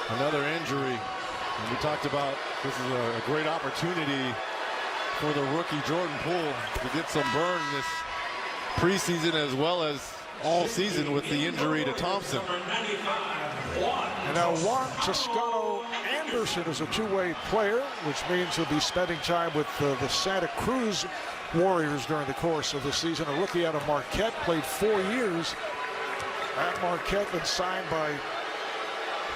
Another injury. And we talked about this is a great opportunity for the rookie Jordan Poole to get some burn this preseason as well as all season with the injury to Thompson. And now Juan Toscano Anderson is a two-way player, which means he'll be spending time with the Santa Cruz Warriors during the course of the season. A rookie out of Marquette, played 4 years at Marquette, been signed by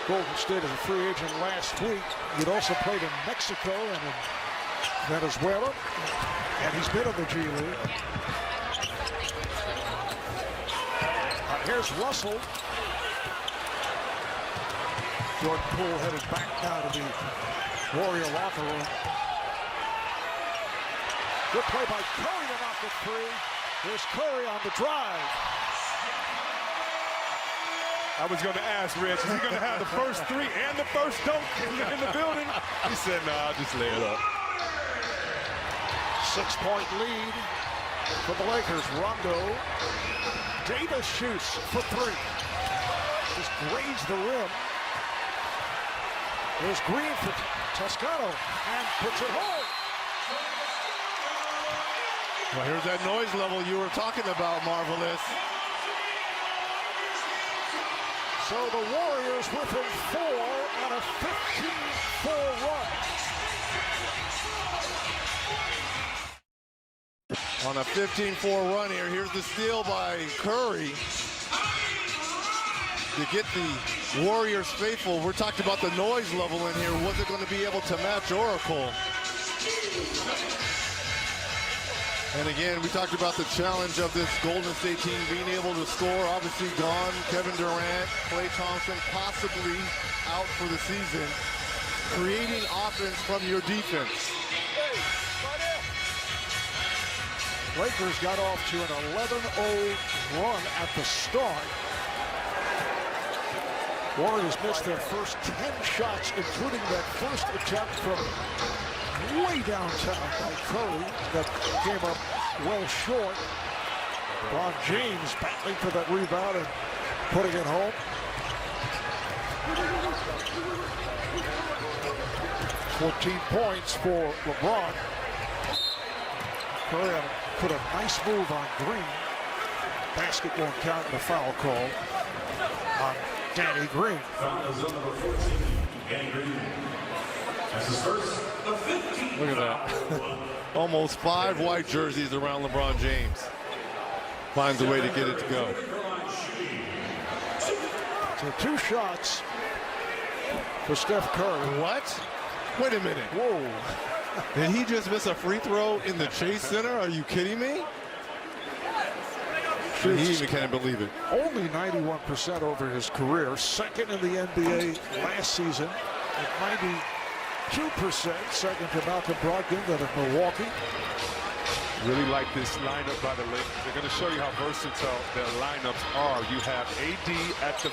Golden State as a free agent last week. He'd also played in Mexico and in Venezuela, and he's been in the G League. Here's Russell. Jordan Poole headed back now to the Warrior locker room. Good play by Curry to knock it free. Here's Curry on the drive. I was going to ask Rich, is he going to have the first 3 and the first dunk in the building? He said, no, I'll just lay it up. 6-point lead for the Lakers. Rondo. Davis shoots for 3. Just grazed the rim. There's Green for Toscano and puts it home. Well, here's that noise level you were talking about, Marvelous. So the Warriors within 4 on a 15-4 run. On a 15-4 run here, here's the steal by Curry to get the Warriors faithful. We're talking about the noise level in here. Was it going to be able to match Oracle? And again, we talked about the challenge of this Golden State team being able to score. Obviously gone, Kevin Durant, Klay Thompson possibly out for the season. Creating offense from your defense. Lakers got off to an 11-0 run at the start. Warriors missed their first 10 shots, including that first attempt from way downtown by Curry that came up well short. LeBron James battling for that rebound and putting it home. $14 points for LeBron. Curry put a nice move on Green. Basket won't count in the foul call on Danny Green. Look at that. Almost 5 white jerseys around LeBron James. Finds a way to get it to go. So 2 shots for Steph Curry. What? Wait a minute. Whoa. Did he just miss a free throw in the Chase Center? Are you kidding me? He even can't believe it. Only 91% over his career. Second in the NBA last season at 92%. Second to Malcolm Brogdon that of Milwaukee. Really like this lineup by the Lakers. They're going to show you how versatile their lineups are. You have AD at the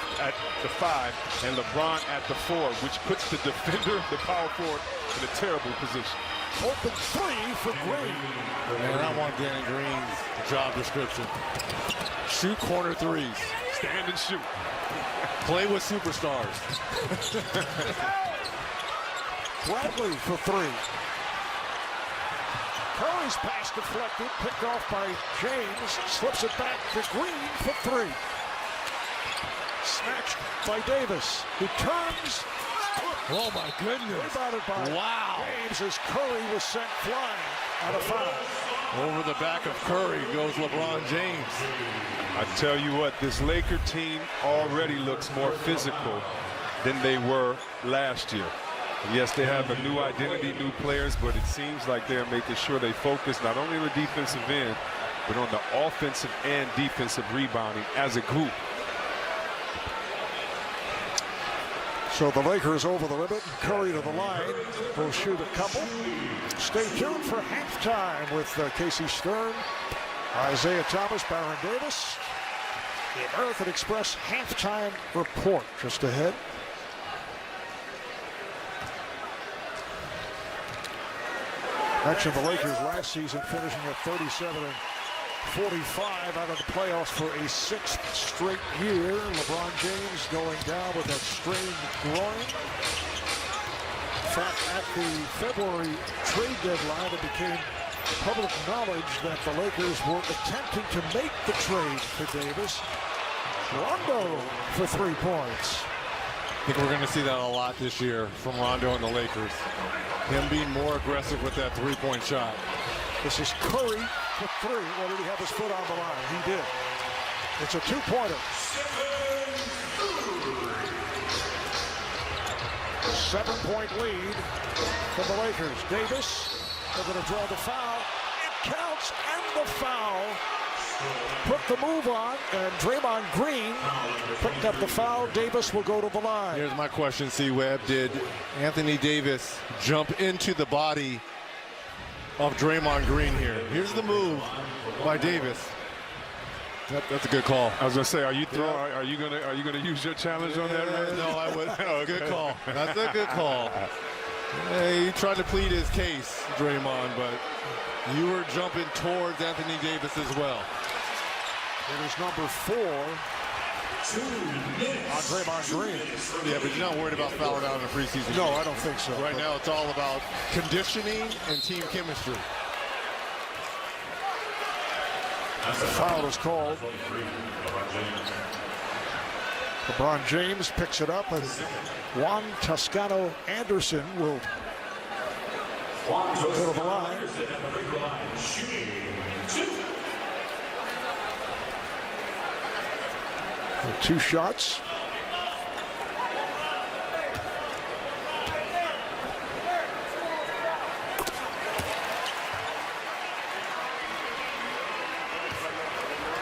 5 and LeBron at the 4, which puts the defender, the power forward, in a terrible position. Open 3 for Green. Man, I want Danny Green's job description. Shoot corner threes. Stand and shoot. Play with superstars. Bradley for 3. Curry's pass deflected, picked off by James, slips it back to Green for 3. Smack by Davis, who turns. Oh my goodness. Rebounded by Wow. James as Curry was sent flying on a foul. Over the back of Curry goes LeBron James. I tell you what, this Laker team already looks more physical than they were last year. Yes, they have a new identity, new players, but it seems like they're making sure they focus not only on the defensive end, but on the offensive and defensive rebounding as a group. So the Lakers over the limit, Curry to the line, will shoot a couple. Stay tuned for halftime with Casey Stern, Isaiah Thomas, Baron Davis. The American Express halftime report just ahead. Mentioned the Lakers last season finishing at 37-45 out of the playoffs for a 6th straight year. LeBron James going down with that strained groin. In fact, at the February trade deadline, it became public knowledge that the Lakers were attempting to make the trade for Davis. Rondo for 3 points. I think we're going to see that a lot this year from Rondo and the Lakers. Him being more aggressive with that three-point shot. This is Curry for 3. Well, did he have his foot on the line? He did. It's a 2-pointer. 7-point lead for the Lakers. Davis, they're going to draw the foul. It counts, and the foul. Put the move on, and Draymond Green picked up the foul. Davis will go to the line. Here's my question, C-Web. Did Anthony Davis jump into the body of Draymond Green here? Here's the move by Davis. That's a good call. I was gonna say, are you gonna use your challenge on that, man? No, I wouldn't. Okay. Good call. That's a good call. Hey, he tried to plead his case, Draymond, but you were jumping towards Anthony Davis as well. It is number 4 on Draymond Green. Yeah, but you're not worried about fouling out in the preseason. No, I don't think so. Right now, it's all about conditioning and team chemistry. The foul is called. LeBron James picks it up, and Juan Toscano Anderson will go to the line. 2 shots.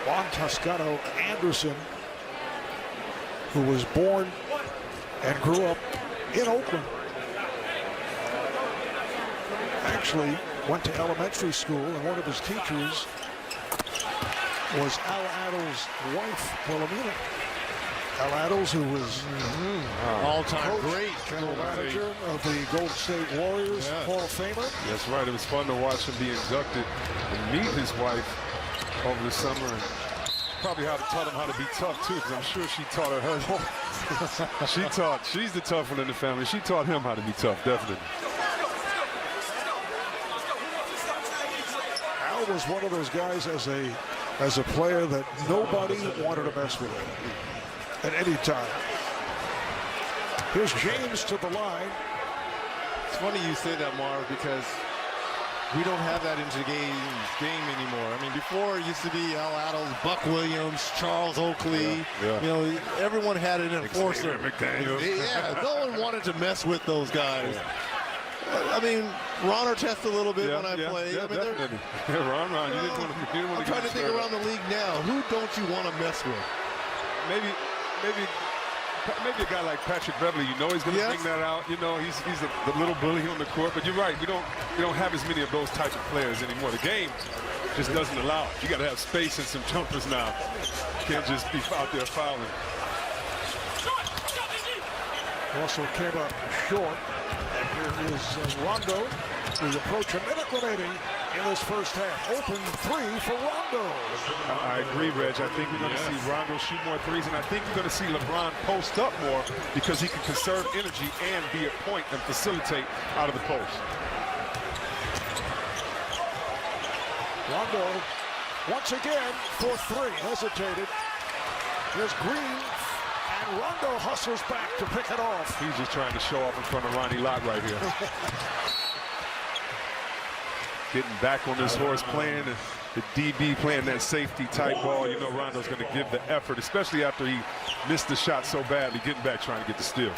Juan Toscano Anderson, who was born and grew up in Oakland, actually went to elementary school, and one of his teachers was Al Addle's wife, Wilhelmina. Al Addles, who was all-time great general manager of the Golden State Warriors, Hall of Famer. That's right. It was fun to watch him be inducted and meet his wife over the summer, and probably taught him how to be tough too, because I'm sure she taught her husband. She's the tough one in the family. She taught him how to be tough, definitely. Al was one of those guys as a player that nobody wanted to mess with at any time. Here's James to the line. It's funny you say that, Marv, because we don't have that in today's game anymore. I mean, before it used to be Al Addles, Buck Williams, Charles Oakley. You know, everyone had an enforcer. Yeah, no one wanted to mess with those guys. I mean, Ron Artest a little bit when I played. I mean, definitely. Ron, you didn't want to. I'm trying to think around the league now. Who don't you want to mess with? Maybe a guy like Patrick Beverly. You know he's going to bring that out. You know he's the little bully on the court. But you're right. We don't have as many of those type of players anymore. The game just doesn't allow it. You got to have space and some jumpers now. You can't just be out there fouling. Also came up short. And here is Rondo. We approach a minute remaining in this first half. Open 3 for Rondo. I agree, Reg. I think we're going to see Rondo shoot more threes, and I think we're going to see LeBron post up more because he can conserve energy and be a point and facilitate out of the post. Rondo once again for 3. Hesitated. Here's Green And Rondo hustles back to pick it off. He's just trying to show off in front of Ronnie Lott right here. Getting back on his horse, playing the DB, playing that safety type ball. You know Rondo's going to give the effort, especially after he missed the shot so badly, getting back trying to get the steal.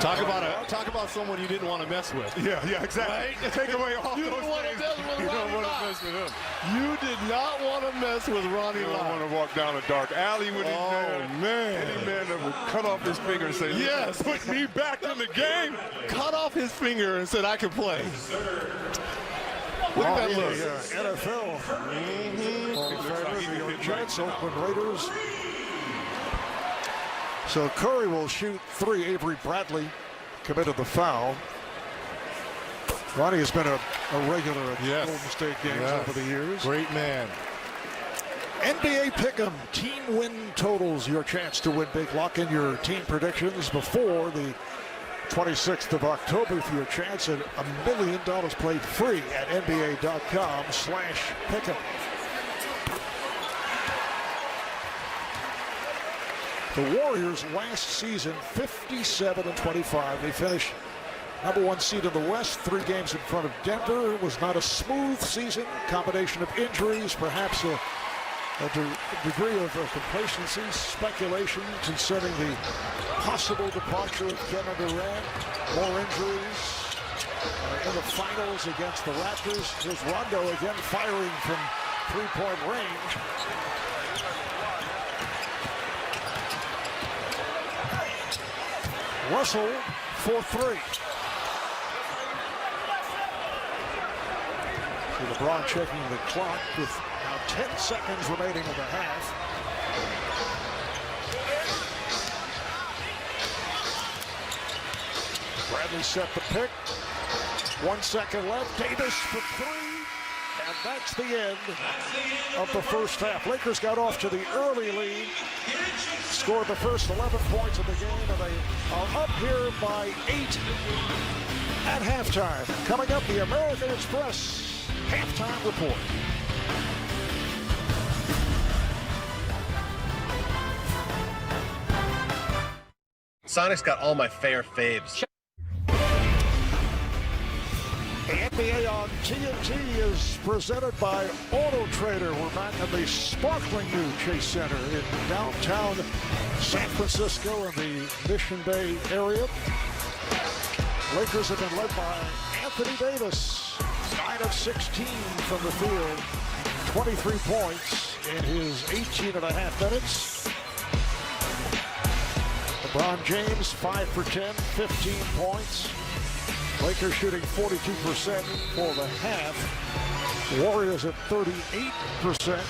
Talk about someone you didn't want to mess with. Yeah, exactly. Right? Take away all you those didn't want to mess with You Ronnie don't want Lott. to mess with him. You did not want to mess with Ronnie You Lott. don't want to walk down a dark alley with him there. Oh, man. Any man that would cut off his finger and say, Yes. put me back in the game. Cut off his finger and said, I can play. Look at that look. NFL. The Giants, Oakland Raiders. So Curry will shoot 3. Avery Bradley committed the foul. Ronnie has been a regular at Golden State games over the years. Great man. NBA Pick'em team win totals. Your chance to win big. Lock in your team predictions before the 26th of October for your chance at $1 million played free at NBA.com/Pick'em. The Warriors last season 57-25. They finished #1 seed in the West, 3 games in front of Denver. It was not a smooth season. Combination of injuries, perhaps a degree of complacency, speculation concerning the possible departure of Kevin Durant. More injuries in the finals against the Raptors. Here's Rondo again firing from 3-point range. Russell for 3. So LeBron checking the clock with now 10 seconds remaining in the half. Bradley set the pick. 1 second left. Davis for 3. And that's the end of the first half. Lakers got off to the early lead. Scored the first 11 points of the game, and they are up here by 8 at halftime. Coming up, the American Express halftime report. Sonic's got all my fair faves. The NBA on TNT is presented by Auto Trader. We're back at the sparkling new Chase Center in downtown San Francisco in the Mission Bay area. Lakers have been led by Anthony Davis, 9 of 16 from the field, 23 points in his 18.5 minutes. LeBron James, 5 for 10, 15 points. Lakers shooting 42% for the half. Warriors at 38%,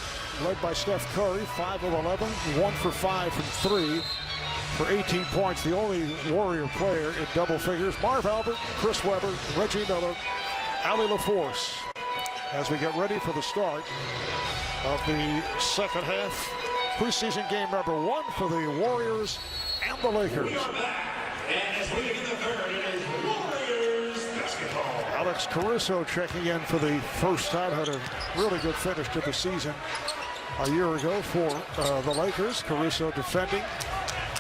led by Steph Curry, 5 of 11, 1 for 5 from 3 for 18 points. The only Warrior player in double figures, Marv Albert, Chris Webber, Reggie Miller, Ali LaForce. As we get ready for the start of the second half, preseason game number 1 for the Warriors and the Lakers. Alex Caruso checking in for the first time. Had a really good finish to the season a year ago for the Lakers. Caruso defending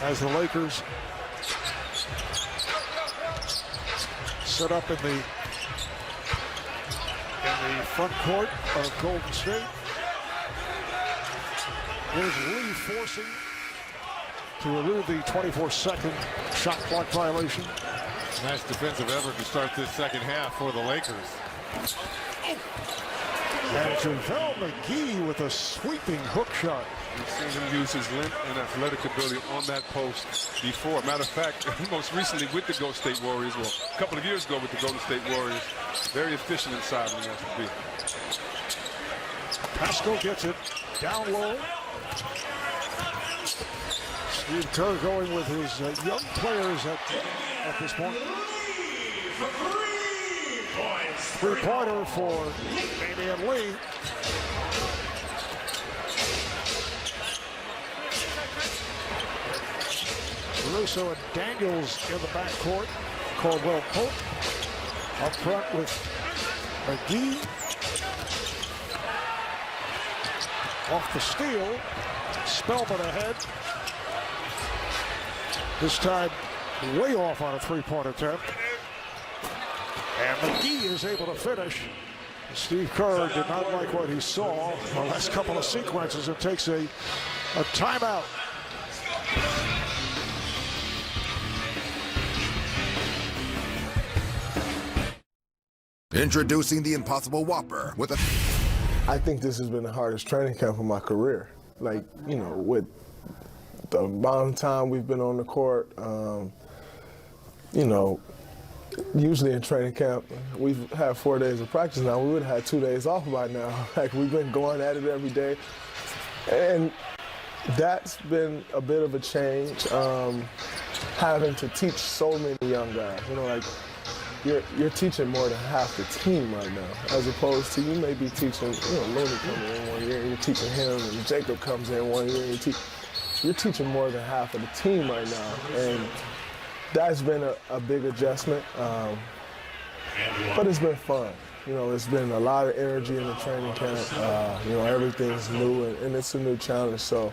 as the Lakers set up in the front court of Golden State. Here's Lee forcing to elude the 24-second shot clock violation. Nice defensive effort to start this second half for the Lakers. And JaVale McGee with a sweeping hook shot. We've seen him use his length and athletic ability on that post before. Matter of fact, most recently with the Golden State Warriors, well, a couple of years ago with the Golden State Warriors, very efficient inside when he has to be. Pascal gets it down low. Steve Kerr going with his young players at this point. Three-pointer for Damian Lee. Caruso and Daniels in the backcourt. Caldwell Pope up front with McGee. off the steal. Spellman ahead. This time way off on a three-point attempt. And McGee is able to finish. Steve Kerr did not like what he saw the last couple of sequences. It takes a timeout. Introducing the Impossible Whopper with a... I think this has been the hardest training camp of my career. Like, you know, with the amount of time we've been on the court, you know, usually in training camp, we've had 4 days of practice now. We would have had 2 days off by now. Like, we've been going at it every day. And that's been a bit of a change, having to teach so many young guys. You know, like, you're teaching more than half the team right now, as opposed to you may be teaching, you know, Looney coming in 1 year, and you're teaching him, and Jacob comes in 1 year, and you're teaching more than half of the team right now. And that's been a big adjustment, but it's been fun. You know, it's been a lot of energy in the training camp. You know, everything's new, and it's a new challenge. So,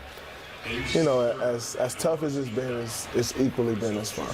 you know, as tough as it's been, it's equally been as fun.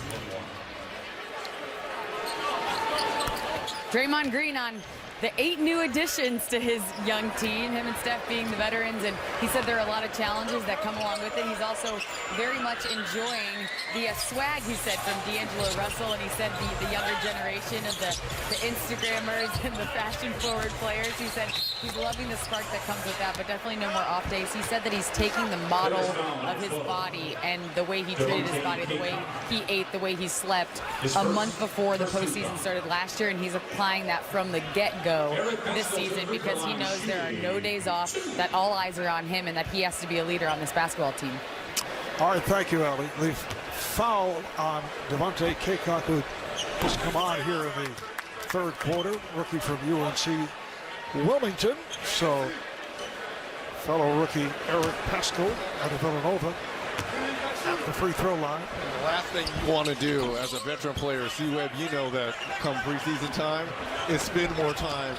Draymond Green on the 8 new additions to his young team, him and Steph being the veterans, and he said there are a lot of challenges that come along with it. He's also very much enjoying the swag, he said, from D'Angelo Russell, and he said the younger generation of the Instagrammers and the fashion-forward players. He said he's loving the spark that comes with that, but definitely no more off days. He said that he's taking the model of his body and the way he treated his body, the way he ate, the way he slept a month before the postseason started last year, and he's applying that from the get-go this season because he knows there are no days off, that all eyes are on him, and that he has to be a leader on this basketball team. All right, thank you, Ellie. The foul on Devontae Cacok, who has come on here in the third quarter, rookie from UNC Wilmington. So, fellow rookie Eric Pascal out of Villanova at the free throw line. And the last thing you want to do as a veteran player, C-Web, you know that come preseason time, is spend more time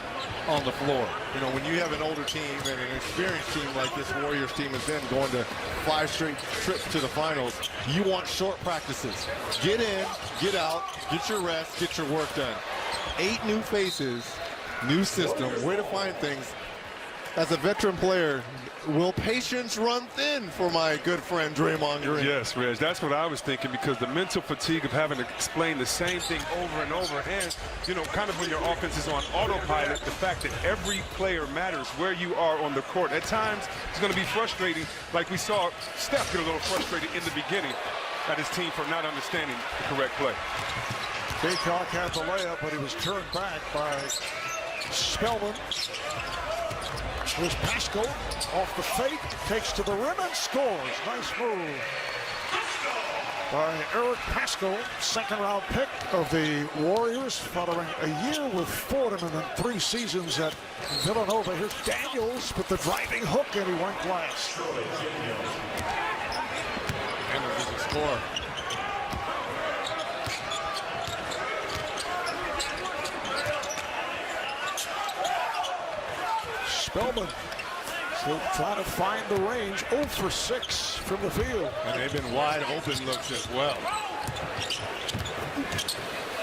on the floor. You know, when you have an older team and an experienced team like this Warriors team has been, going to 5 straight trips to the finals, you want short practices. Get in, get out, get your rest, get your work done. 8 new faces, new system, where to find things. As a veteran player, will patience run thin for my good friend Draymond Green? Yes, Reg, that's what I was thinking, because the mental fatigue of having to explain the same thing over and over, and, you know, kind of when your offense is on autopilot, the fact that every player matters where you are on the court. At times, it's going to be frustrating, like we saw Steph get a little frustrated in the beginning at his team for not understanding the correct play. Cacok had the layup, but he was turned back by Spellman. Here's Pascal off the fake, takes to the rim and scores. Nice move by Eric Pascal, second-round pick of the Warriors, following a year with Fordham and then 3 seasons at Villanova. Here's Daniels with the driving hook, and he went glass. And there's a score. Spellman still trying to find the range. 0 for 6 from the field. And they've been wide open looks as well.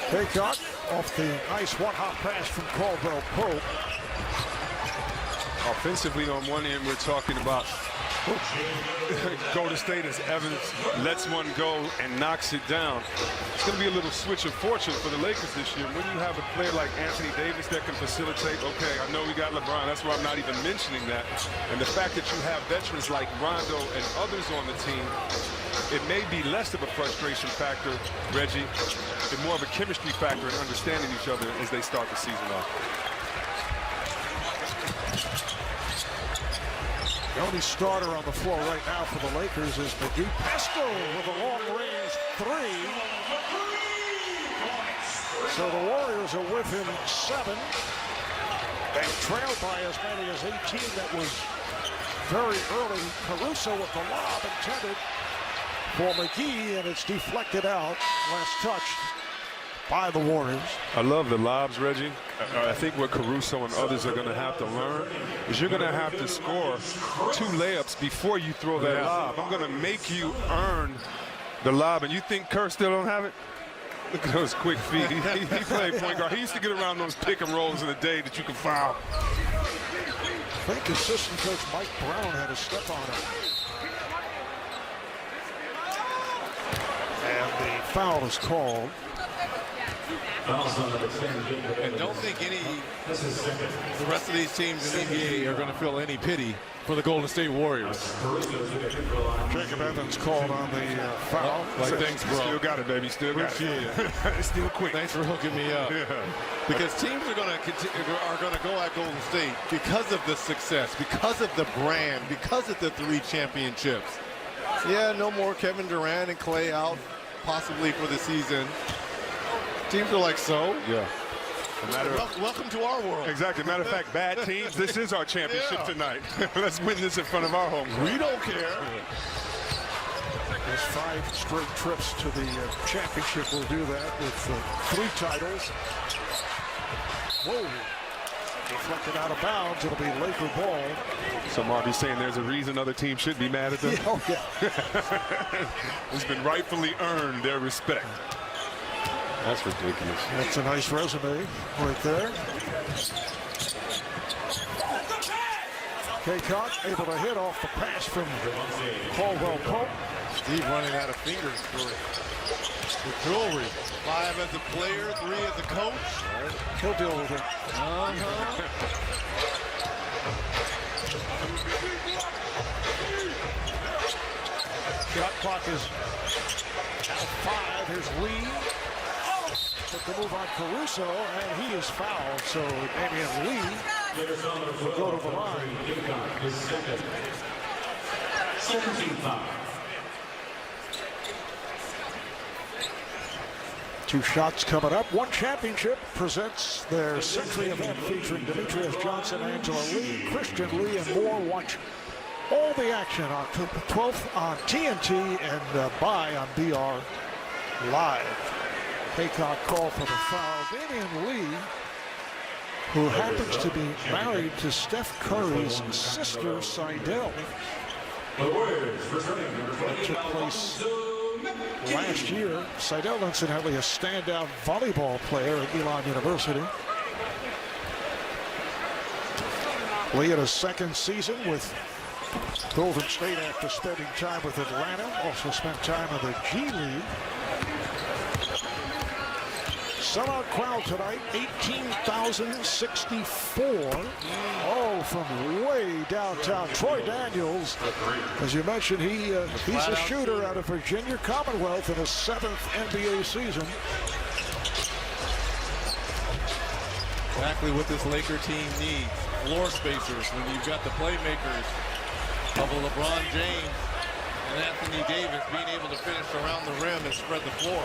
Cacok off the nice one-hop pass from Caldwell Pope. Offensively, on one end, we're talking about Golden State as Evans lets one go and knocks it down. It's going to be a little switch of fortune for the Lakers this year. When you have a player like Anthony Davis that can facilitate, okay, I know we got LeBron, that's why I'm not even mentioning that. And the fact that you have veterans like Rondo and others on the team, it may be less of a frustration factor, Reggie, and more of a chemistry factor in understanding each other as they start the season off. The only starter on the floor right now for the Lakers is McGee. Pascal with a long-range 3. So the Warriors are with him 7. They trailed by as many as 18. That was very early. Caruso with the lob intended for McGee, and it's deflected out. Last touch by the Warriors. I love the lobs, Reggie. I think what Caruso and others are going to have to learn is you're going to have to score 2 layups before you throw that lob. I'm going to make you earn the lob. And you think Kerr still don't have it? Look at those quick feet. He played point guard. He used to get around those pick and rolls in the day that you can foul. I think assistant coach Mike Brown had a step on him. And the foul is called. And don't think the rest of these teams in the NBA are going to feel any pity for the Golden State Warriors. Jacob Evans called on the foul. Thanks, bro. Still got it, baby. Still got it. It's still quick. Thanks for hooking me up. Yeah. Because teams are going to go at Golden State because of the success, because of the brand, because of the 3 championships. Yeah, no more Kevin Durant and Clay out possibly for the season. Teams are like, so? Yeah. Welcome to our world. Exactly. Matter of fact, bad teams, this is our championship tonight. Let's win this in front of our home. We don't care. There's 5 straight trips to the championship. We'll do that with 3 titles. Whoa. Deflected out of bounds. It'll be Laker ball. So Marty's saying there's a reason other teams should be mad at them. Oh, yeah. It's been rightfully earned their respect. That's ridiculous. That's a nice resume right there. Kaycock able to hit off the pass from Caldwell Pope. Steve running out of fingers for jewelry. 5 as a player, 3 as a coach. Right. He'll deal with it. Shot clock is at 5. Here's Lee. Took the move on Caruso, and he is fouled. So Damian Lee will go to the line. 17-5. 2 shots coming up. One Championship presents their Century event featuring Demetrius Johnson, Angela Lee, Christian Lee, and more. Watch all the action October 12th on TNT and buy on BR Live. Haycock called for the foul. Damian Lee, who happens to be married to Steph Curry's sister, Seidel. That took place last year. Seidel, incidentally, a standout volleyball player at Elon University. Lee in his 2nd season with Golden State after spending time with Atlanta. Also spent time in the G League. Sellout crowd tonight, 18,064. Oh, from way downtown. Troy Daniels, as you mentioned, he's a shooter out of Virginia Commonwealth in his 7th NBA season. Exactly what this Laker team needs. Floor spacers when you've got the playmakers of LeBron James and Anthony Davis being able to finish around the rim and spread the floor.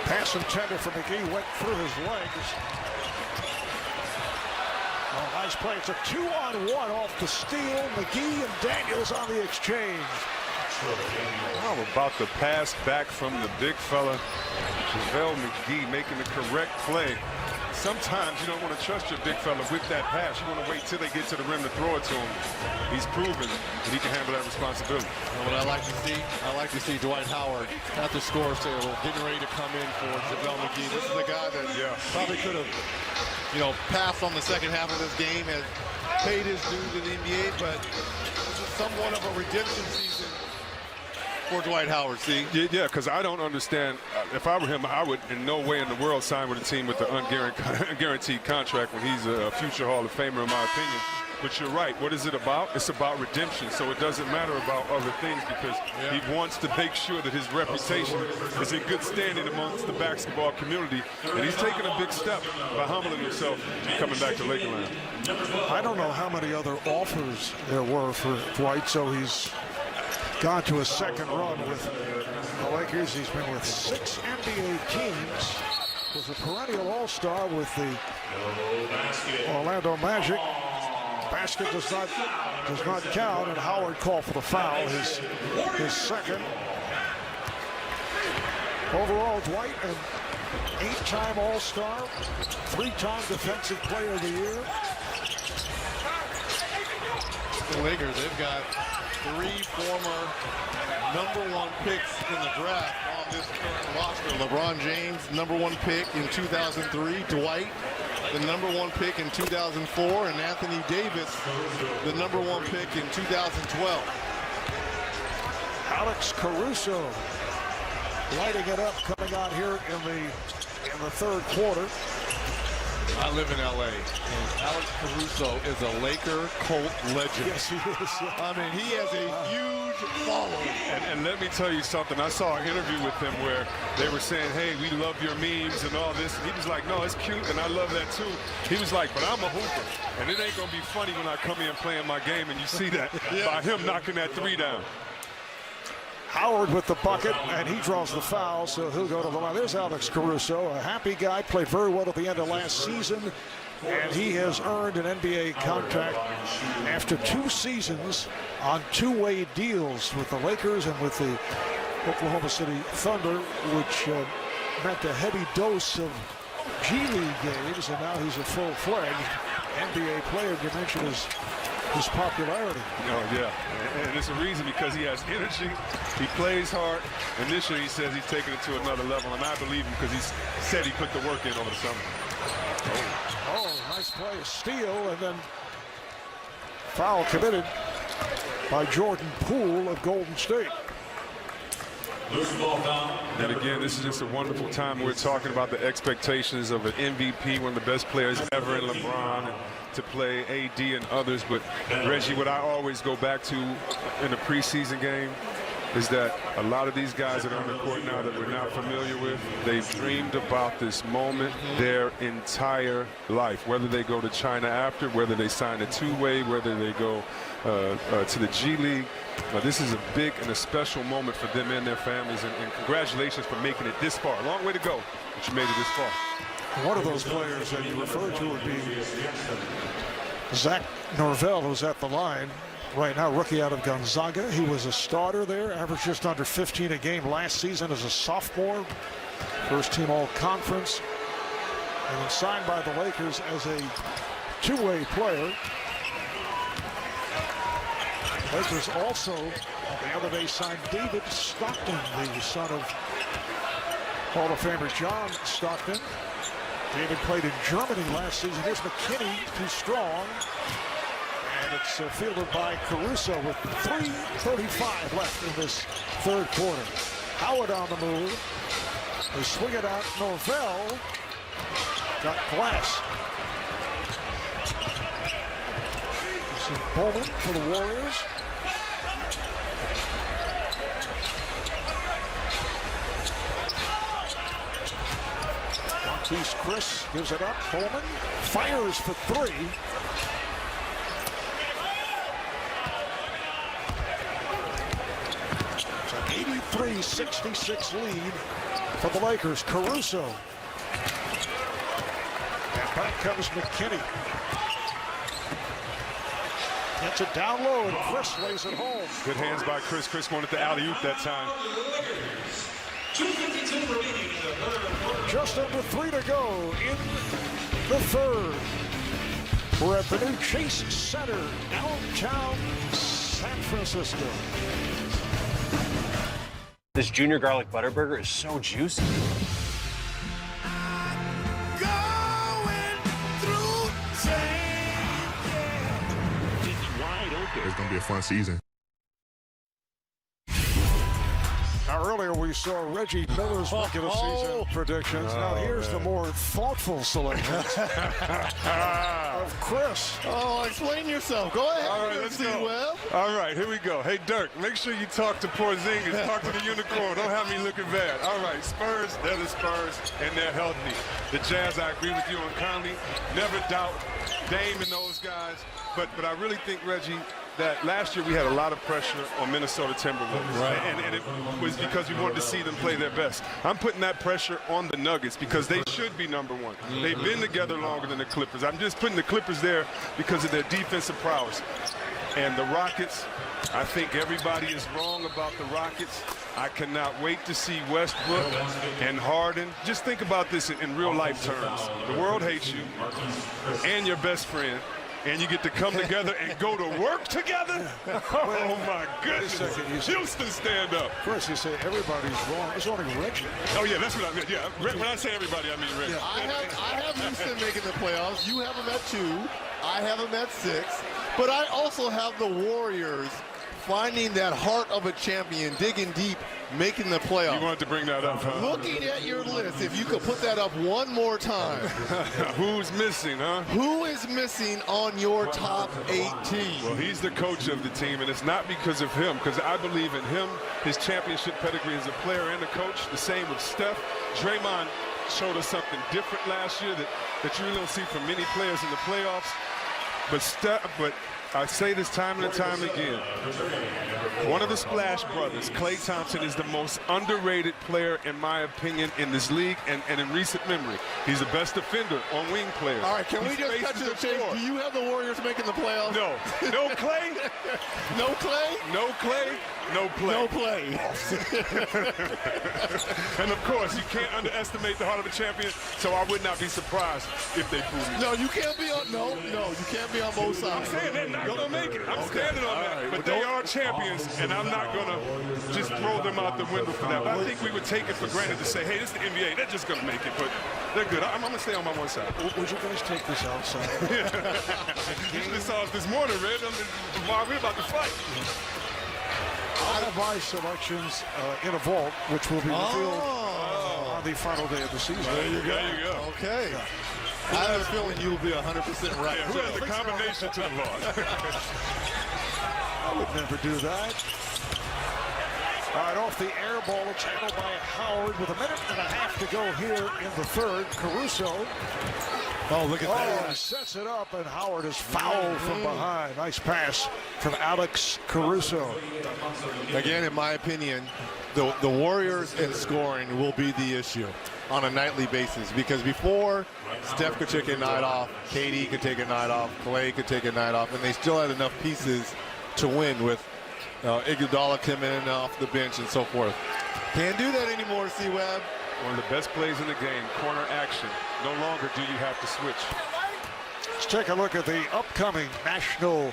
Pass intended for McGee, went through his legs. Oh, nice play. It's a 2-on-1 off the steal. McGee and Daniels on the exchange. How about the pass back from the big fella, JaVale McGee, making the correct play. Sometimes you don't want to trust your big fella with that pass. You want to wait till they get to the rim to throw it to him. He's proven that he can handle that responsibility. You know what I like to see? I like to see Dwight Howard at the score table, getting ready to come in for JaVale McGee. This is a guy that probably could have, passed on the second half of this game, has paid his due to the NBA, but this is somewhat of a redemption season for Dwight Howard, see? Yeah, because I don't understand. If I were him, I would in no way in the world sign with a team with the unguaranteed contract when he's a future Hall of Famer, in my opinion. But you're right. What is it about? It's about redemption. So it doesn't matter about other things because he wants to make sure that his reputation is in good standing amongst the basketball community. And he's taking a big step by humbling himself and coming back to Lakerland. I don't know how many other offers there were for Dwight, so he's gone to a second run with the Lakers. He's been with 6 NBA teams. Was a perennial all-star with the Orlando Magic. Basket does not count, and Howard called for the foul, his second. Overall, Dwight, an 8-time All-Star, 3-time Defensive Player of the Year. The Lakers, they've got 3 former #1 picks in the draft on this current roster. LeBron James, #1 pick in 2003. Dwight, the #1 pick in 2004. And Anthony Davis, the #1 pick in 2012. Alex Caruso lighting it up, coming out here in the third quarter. I live in LA, and Alex Caruso is a Laker cult legend. Yes, he is. I mean, he has a huge following. And let me tell you something. I saw an interview with him where they were saying, hey, we love your memes and all this. And he was like, no, it's cute, and I love that too. He was like, but I'm a hooper, and it ain't going to be funny when I come in playing my game, and you see that by him knocking that 3 down. Howard with the bucket, and he draws the foul, so he'll go to the line. There's Alex Caruso, a happy guy, played very well at the end of last season, and he has earned an NBA contract after 2 seasons on 2-way deals with the Lakers and with the Oklahoma City Thunder, which meant a heavy dose of G League games, and now he's a full-fledged NBA player. You mentioned his popularity. Oh, yeah. And it's a reason, because he has energy. He plays hard. And this year he says he's taking it to another level. And I believe him, because he said he put the work in over the summer. Oh, nice play. Steal, and then foul committed by Jordan Poole of Golden State. And again, this is just a wonderful time. We're talking about the expectations of an MVP, one of the best players ever in LeBron, and to play AD and others. But Reggie, what I always go back to in a preseason game is that a lot of these guys that are on the court now that we're not familiar with, they've dreamed about this moment their entire life, whether they go to China after, whether they sign a 2-way, whether they go to the G League. This is a big and a special moment for them and their families, and congratulations for making it this far. A long way to go, but you made it this far. One of those players that you referred to would be Zach Norvell, who's at the line right now, rookie out of Gonzaga. He was a starter there, averaged just under 15 a game last season as a sophomore, first-team All-Conference, and then signed by the Lakers as a 2-way player. Lakers also, the other day, signed David Stockton, the son of Hall of Famer John Stockton. David played in Germany last season. Here's McKinney, too strong. And it's fielded by Caruso with 3:35 left in this third quarter. Howard on the move. They swing it out. Norvell got glass. Bowman for the Warriors. Marquise Chris gives it up. Bowman fires for 3. It's an 83-66 lead for the Lakers. Caruso. And back comes McKinney. Gets it down low, and Chris lays it home. Good hands by Chris. Chris wanted the alley-oop that time. Just under 3 to go in the third. We're at the new Chase Center, downtown San Francisco. This junior garlic butter burger is so juicy. It's going to be a fun season. Now, earlier we saw Reggie Miller's regular season predictions. Now, here's the more thoughtful selections of Chris. Oh, explain yourself. Go ahead. All right, let's go. Webb. All right, here we go. Hey, Dirk, make sure you talk to Porzingis. Talk to the unicorn. Don't have me looking bad. All right, Spurs, they're the Spurs, and they're healthy. The Jazz, I agree with you on Conley. Never doubt Dame and those guys. But I really think, Reggie, that last year we had a lot of pressure on Minnesota Timberwolves. Right. And it was because we wanted to see them play their best. I'm putting that pressure on the Nuggets because they should be number one. They've been together longer than the Clippers. I'm just putting the Clippers there because of their defensive prowess. And the Rockets, I think everybody is wrong about the Rockets. I cannot wait to see Westbrook and Harden. Just think about this in real life terms. The world hates you and your best friend, and you get to come together and go to work together? Oh, my goodness. Houston, stand up. First, you say everybody's wrong. It's only Reggie. Oh, yeah, that's what I meant. Yeah, when I say everybody, I mean Reggie. Yeah, I have Houston making the playoffs. You have them at 2. I have them at 6. But I also have the Warriors finding that heart of a champion, digging deep, making the playoffs. You wanted to bring that up, huh? Looking at your list, if you could put that up one more time. Who's missing, huh? Who is missing on your top 18? Well, he's the coach of the team, and it's not because of him, because I believe in him, his championship pedigree as a player and a coach. The same with Steph. Draymond showed us something different last year that you really don't see from many players in the playoffs. But I say this time and time again, one of the Splash Brothers, Klay Thompson, is the most underrated player, in my opinion, in this league and in recent memory. He's the best defender on wing players. All right, can we just cut to the chase? Do you have the Warriors making the playoffs? No. No Klay? No Klay? No Klay? No play. No play. And of course, you can't underestimate the heart of a champion, so I would not be surprised if they prove it. No, you can't be on, no, you can't be on both sides. I'm saying they're not going to make it. I'm standing on that. Right, but they are champions, and I'm not going to just throw them out the window for that. But I think we would take it for granted to say, hey, this is the NBA. They're just going to make it, but they're good. I'm going to stay on my one side. Would you guys take this outside? You just saw us this morning, Red. We're about to fight. I have my selections in a vault, which will be revealed on the final day of the season. There you go. Okay. I have a feeling you'll be 100% right. Yeah, who has the combination to the vault? I would never do that. All right, off the air ball, it's handled by Howard with 1.5 minutes to go here in the third. Caruso. Oh, look at that. He sets it up, and Howard is fouled from behind. Nice pass from Alex Caruso. Again, in my opinion, the Warriors in scoring will be the issue on a nightly basis, because before, Steph could take a night off, KD could take a night off, Klay could take a night off, and they still had enough pieces to win with Iguodala coming in off the bench and so forth. Can't do that anymore, C-Web. One of the best plays in the game, corner action. No longer do you have to switch. Let's take a look at the upcoming national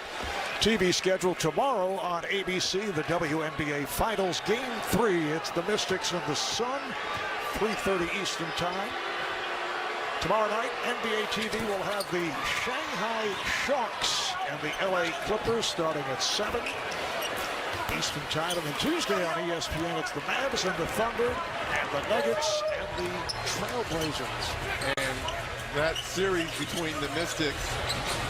TV schedule. Tomorrow on ABC, the WNBA Finals Game 3. It's the Mystics and the Sun, 3:30 Eastern Time. Tomorrow night, NBA TV will have the Shanghai Sharks and the LA Clippers starting at 7 Eastern Time. And then Tuesday on ESPN, it's the Mavs and the Thunder and the Nuggets and the Trailblazers. And that series between the Mystics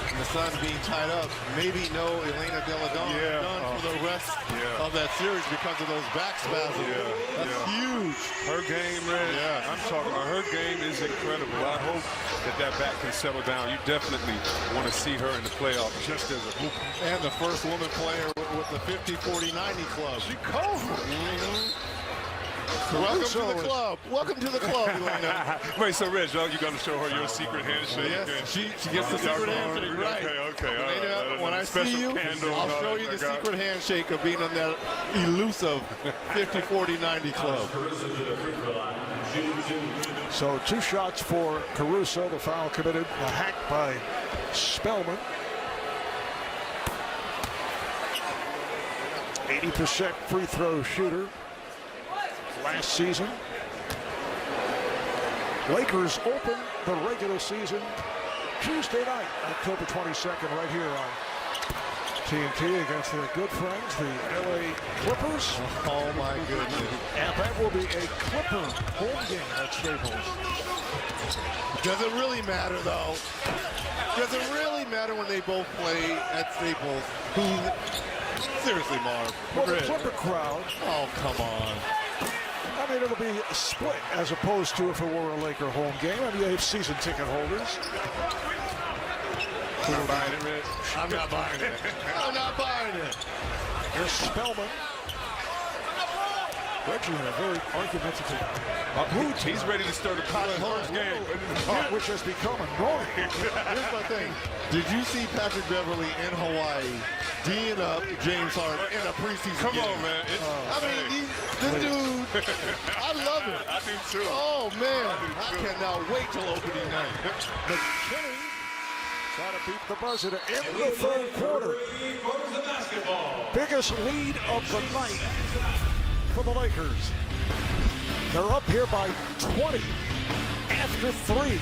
and the Sun being tied up, maybe no Elena Delle Donne done for the rest of that series because of those back spasms. That's huge. Her game, Red, I'm talking about her game is incredible. I hope that back can settle down. You definitely want to see her in the playoffs just as a hooper. And the first woman player with the 50-40-90 club. She cold. Welcome to the club. Welcome to the club, Elena. Wait, so Reg, you're going to show her your secret handshake? Yes, she gets the secret handshake, right. Okay. Elena, when I see you, I'll show you the secret handshake of being on that elusive 50-40-90 club. So 2 shots for Caruso. The foul committed, a hack by Spellman. 80% free throw shooter last season. Lakers open the regular season Tuesday night, October 22nd, right here on TNT against their good friends, the LA Clippers. Oh my goodness. And that will be a Clipper home game at Staples. Does it really matter, though? Does it really matter when they both play at Staples? Seriously, Marv. Well, the Clipper crowd. Oh, come on. I mean, it'll be a split as opposed to if it were a Laker home game. I mean, you have season ticket holders. Not buying it, Red. I'm not buying it. I'm not buying it. Here's Spellman. Reggie in a very argumentative mood. He's ready to start a first game. Which has become annoying. Here's my thing. Did you see Patrick Beverly in Hawaii D'ing up James Harden in a preseason Come game? on, man. I mean, this dude, I love it. I do too. Oh, man. I cannot wait till opening night. McKinney trying to beat the buzzer in the third quarter. Biggest lead of the night for the Lakers. They're up here by 20 after 3.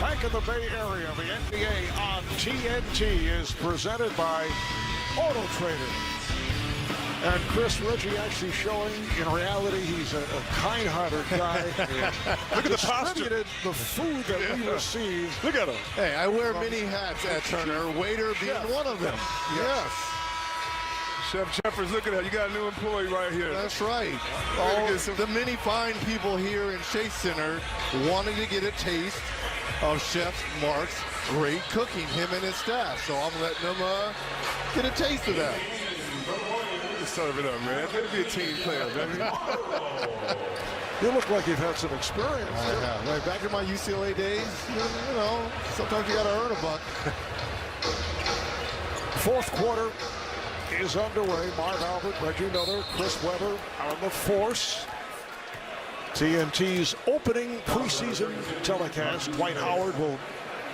Back in the Bay Area, the NBA on TNT is presented by Auto Trader. And Chris, Reggie actually showing, in reality, he's a kind-hearted guy. Look at the posture. The food that we receive. Look at him. Hey, I wear many hats at Turner, waiter being one of them. Yes. Chef Jeffers, look at that. You got a new employee right here. That's right. All the many fine people here in Chase Center wanted to get a taste of Chef Mark's great cooking, him and his staff. So I'm letting them get a taste of that. Serve it up, man. Better be a team player, baby. You look like you've had some experience. Yeah, right. Back in my UCLA days, you know, sometimes you got to earn a buck. Fourth quarter is underway. Marv Albert, Reggie Miller, Chris Webber are on the force. TNT's opening preseason telecast. Dwight Howard will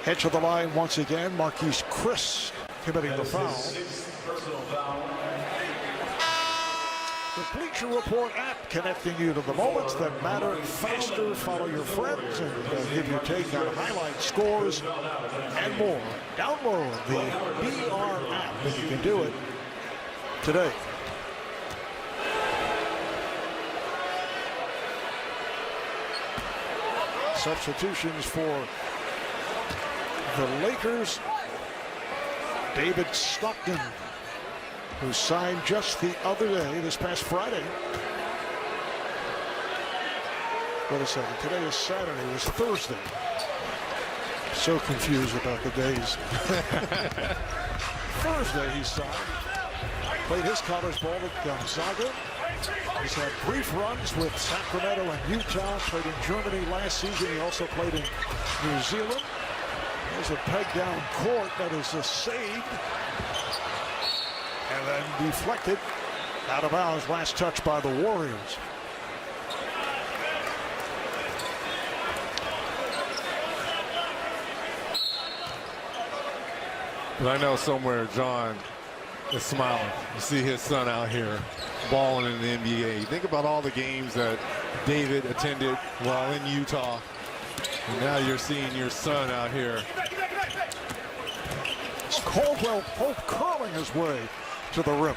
head to the line once again. Marquise Chris committing the foul. The Bleacher Report app connecting you to the moments that matter faster. Follow your friends and give your take on highlights, scores, and more. Download the BR app, and you can do it today. Substitutions for the Lakers. David Stockton, who signed just the other day, this past Friday. Wait a second, today is Saturday, it was Thursday. So confused about the days. Thursday he signed. Played his college ball at Gonzaga. He's had brief runs with Sacramento and Utah. Played in Germany last season. He also played in New Zealand. There's a peg down court that is saved. And then deflected out of bounds. Last touch by the Warriors. But I know somewhere John is smiling. You see his son out here balling in the NBA. You think about all the games that David attended while in Utah. And now you're seeing your son out here. Caldwell Pope curling his way to the rim.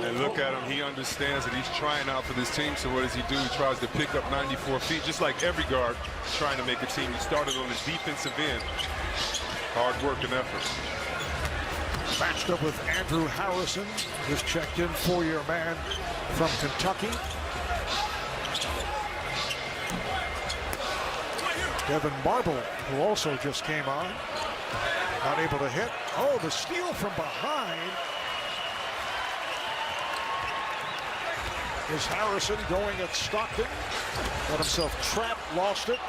And look at him. He understands that he's trying out for this team. So what does he do? He tries to pick up 94 feet, just like every guard trying to make a team. He started on his defensive end. Hard work and effort. Matched up with Andrew Harrison, who's checked in, four-year man from Kentucky. Devin Marble, who also just came on. Not able to hit. Oh, the steal from behind. Is Harrison going at Stockton? Got himself trapped, lost it.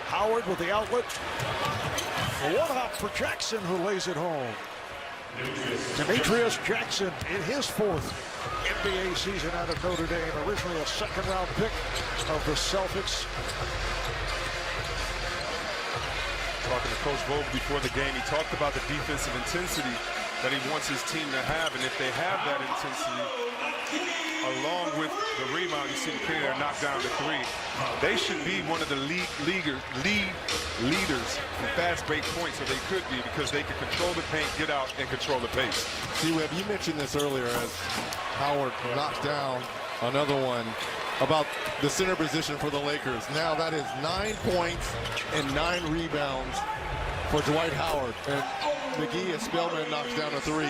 Howard with the outlet. A one-hop for Jackson, who lays it home. Demetrius Jackson in his fourth NBA season out of Notre Dame. Originally a second-round pick of the Celtics. Talking to Coach Vogel before the game, he talked about the defensive intensity that he wants his team to have, and if they have that intensity, along with the rebound, you see the kid there knock down the three, they should be one of the leaders in fast break points, or they could be, because they can control the paint, get out, and control the pace. See, Webb, you mentioned this earlier as Howard knocks down another one about the center position for the Lakers. Now that is 9 points and 9 rebounds for Dwight Howard. And McGee and Spellman knocks down a 3.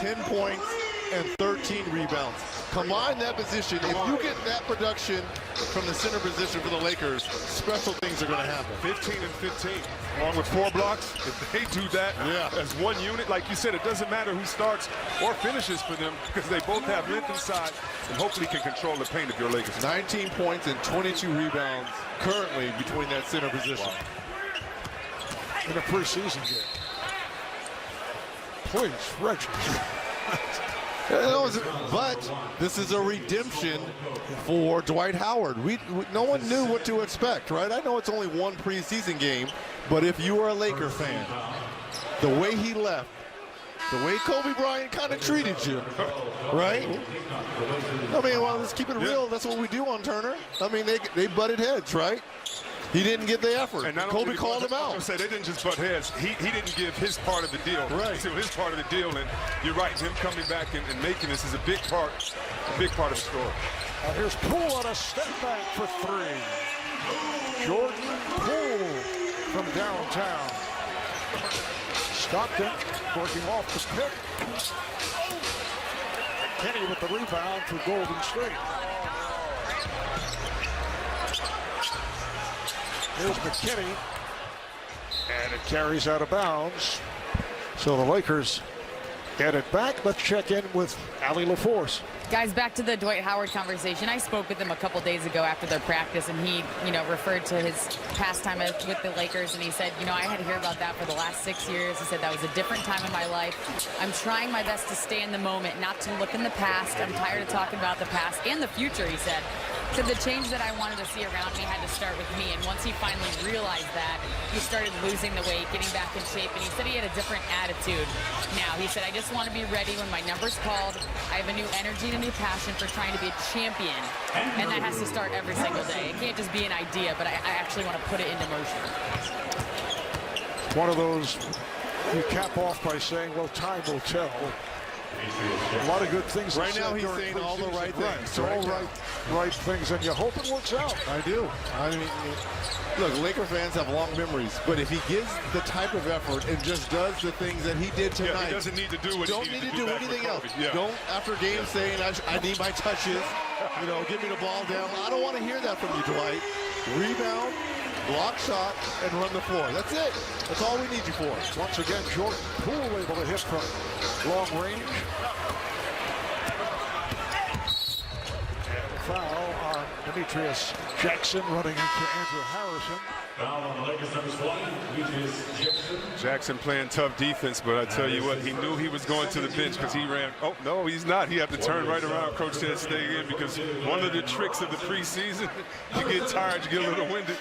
10 points and 13 rebounds. Combine that position. If you get that production from the center position for the Lakers, special things are going to happen. 15 and 15, along with 4 blocks. If they do that as one unit, like you said, it doesn't matter who starts or finishes for them because they both have length inside and hopefully can control the paint if you're Lakers. 19 points and 22 rebounds currently between that center position. In a preseason game. Please, Reggie. But this is a redemption for Dwight Howard. No one knew what to expect, right? I know it's only one preseason game, but if you are a Laker fan, the way he left, the way Kobe Bryant kind of treated you, right? I mean, well, let's keep it real. That's what we do on Turner. I mean, they butted heads, right? He didn't give the effort. And Kobe called him out. Say they didn't just butt heads. He didn't give his part of the deal. Right. So his part of the deal, and you're right. Him coming back and making this is a big part of the story. Here's Poole on a step back for 3. Jordan Poole from downtown. Stockton working off the pick. Kenny with the rebound for Golden State. Here's McKinney, and it carries out of bounds. So the Lakers get it back. Let's check in with Allie LaForce. Guys, back to the Dwight Howard conversation. I spoke with him a couple days ago after their practice, and he, referred to his past time with the Lakers, and he said, I had to hear about that for the last 6 years. He said that was a different time in my life. I'm trying my best to stay in the moment, not to look in the past. I'm tired of talking about the past and the future, he said. So the change that I wanted to see around me had to start with me, and once he finally realized that, he started losing the weight, getting back in shape, and he said he had a different attitude. Now, he said, I just want to be ready when my number's called. I have a new energy and a new passion for trying to be a champion, and that has to start every single day. It can't just be an idea, but I actually want to put it into motion. One of those you cap off by saying, well, time will tell. A lot of good things. Right now he's saying all the right things. All right things, and you hope it works out. I do. I mean, look, Laker fans have long memories, but if he gives the type of effort and just does the things that he did tonight, he doesn't need to do what don't need to do anything else. Don't, after game, saying I need my touches, give me the ball down. I don't want to hear that from you, Dwight. Rebound, block shot, and run the floor. That's it. That's all we need you for. Once again, Jordan Poole able to hit from long range. And a foul on Demetrius Jackson running into Andrew Harrison. Foul on the Lakers, number 20, Demetrius Jackson. Jackson playing tough defense, but I tell you what, he knew he was going to the bench because he ran. Oh, no, he's not. He had to turn right around. Coach said stay in because one of the tricks of the preseason, you get tired, you get a little winded.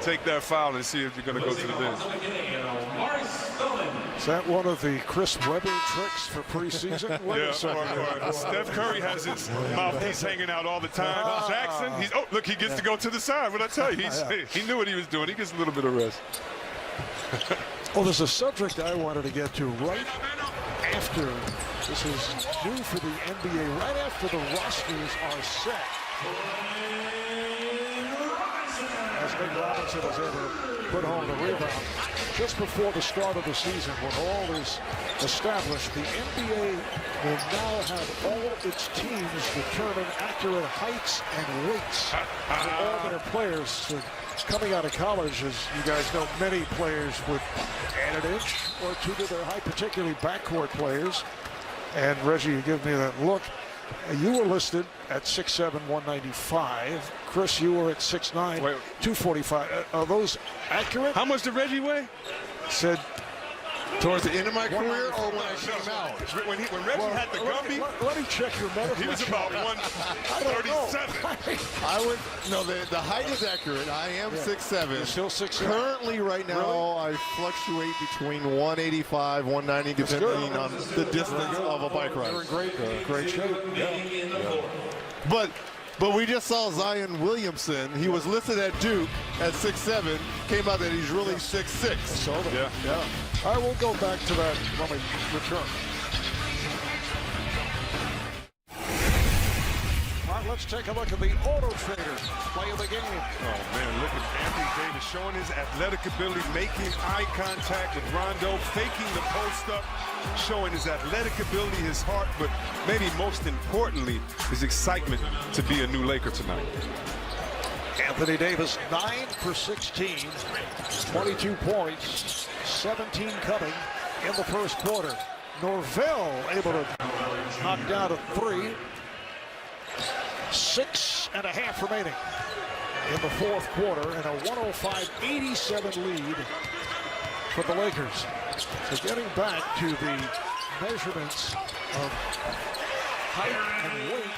Take that foul and see if you're going to go to the bench. Is that one of the Chris Webber tricks for preseason? Yeah, Steph Curry has his mouthpiece hanging out all the time. Jackson, look, he gets to go to the side. What I tell you, he knew what he was doing. He gets a little bit of rest. Well, there's a subject I wanted to get to right after. This is new for the NBA, right after the rosters are set. As Nick Robinson is able to put home the rebound. Just before the start of the season, when all is established, the NBA will now have all its teams determine accurate heights and weights for all their players. So coming out of college, as you guys know, many players would add an inch or two to their height, particularly backcourt players. And Reggie, you give me that look. You were listed at 6'7", 195. Chris, you were at 6'9", 245. Are those accurate? How much did Reggie weigh? Said towards the end of my career or when I came out? When Reggie had the Gumby, let me check your medical. He was about 137. The height is accurate. I am 6'7". You're still 6'7". Currently, right now, I fluctuate between 185, 190, depending on the distance of a bike ride. You're in great shape. Yeah. But we just saw Zion Williamson. He was listed at Duke at 6'7". Came out that he's really 6'6". So yeah. All right, we'll go back to that when we return. All right, let's take a look at the Auto Trader play of the game. Oh, man, look at Anthony Davis showing his athletic ability, making eye contact with Rondo, faking the post-up, showing his athletic ability, his heart, but maybe most importantly, his excitement to be a new Laker tonight. Anthony Davis, 9 for 16, 22 points, 17 coming in the first quarter. Norvell able to knock down a 3. 6.5 remaining in the fourth quarter, and a 105-87 lead for the Lakers. So getting back to the measurements of height and weight.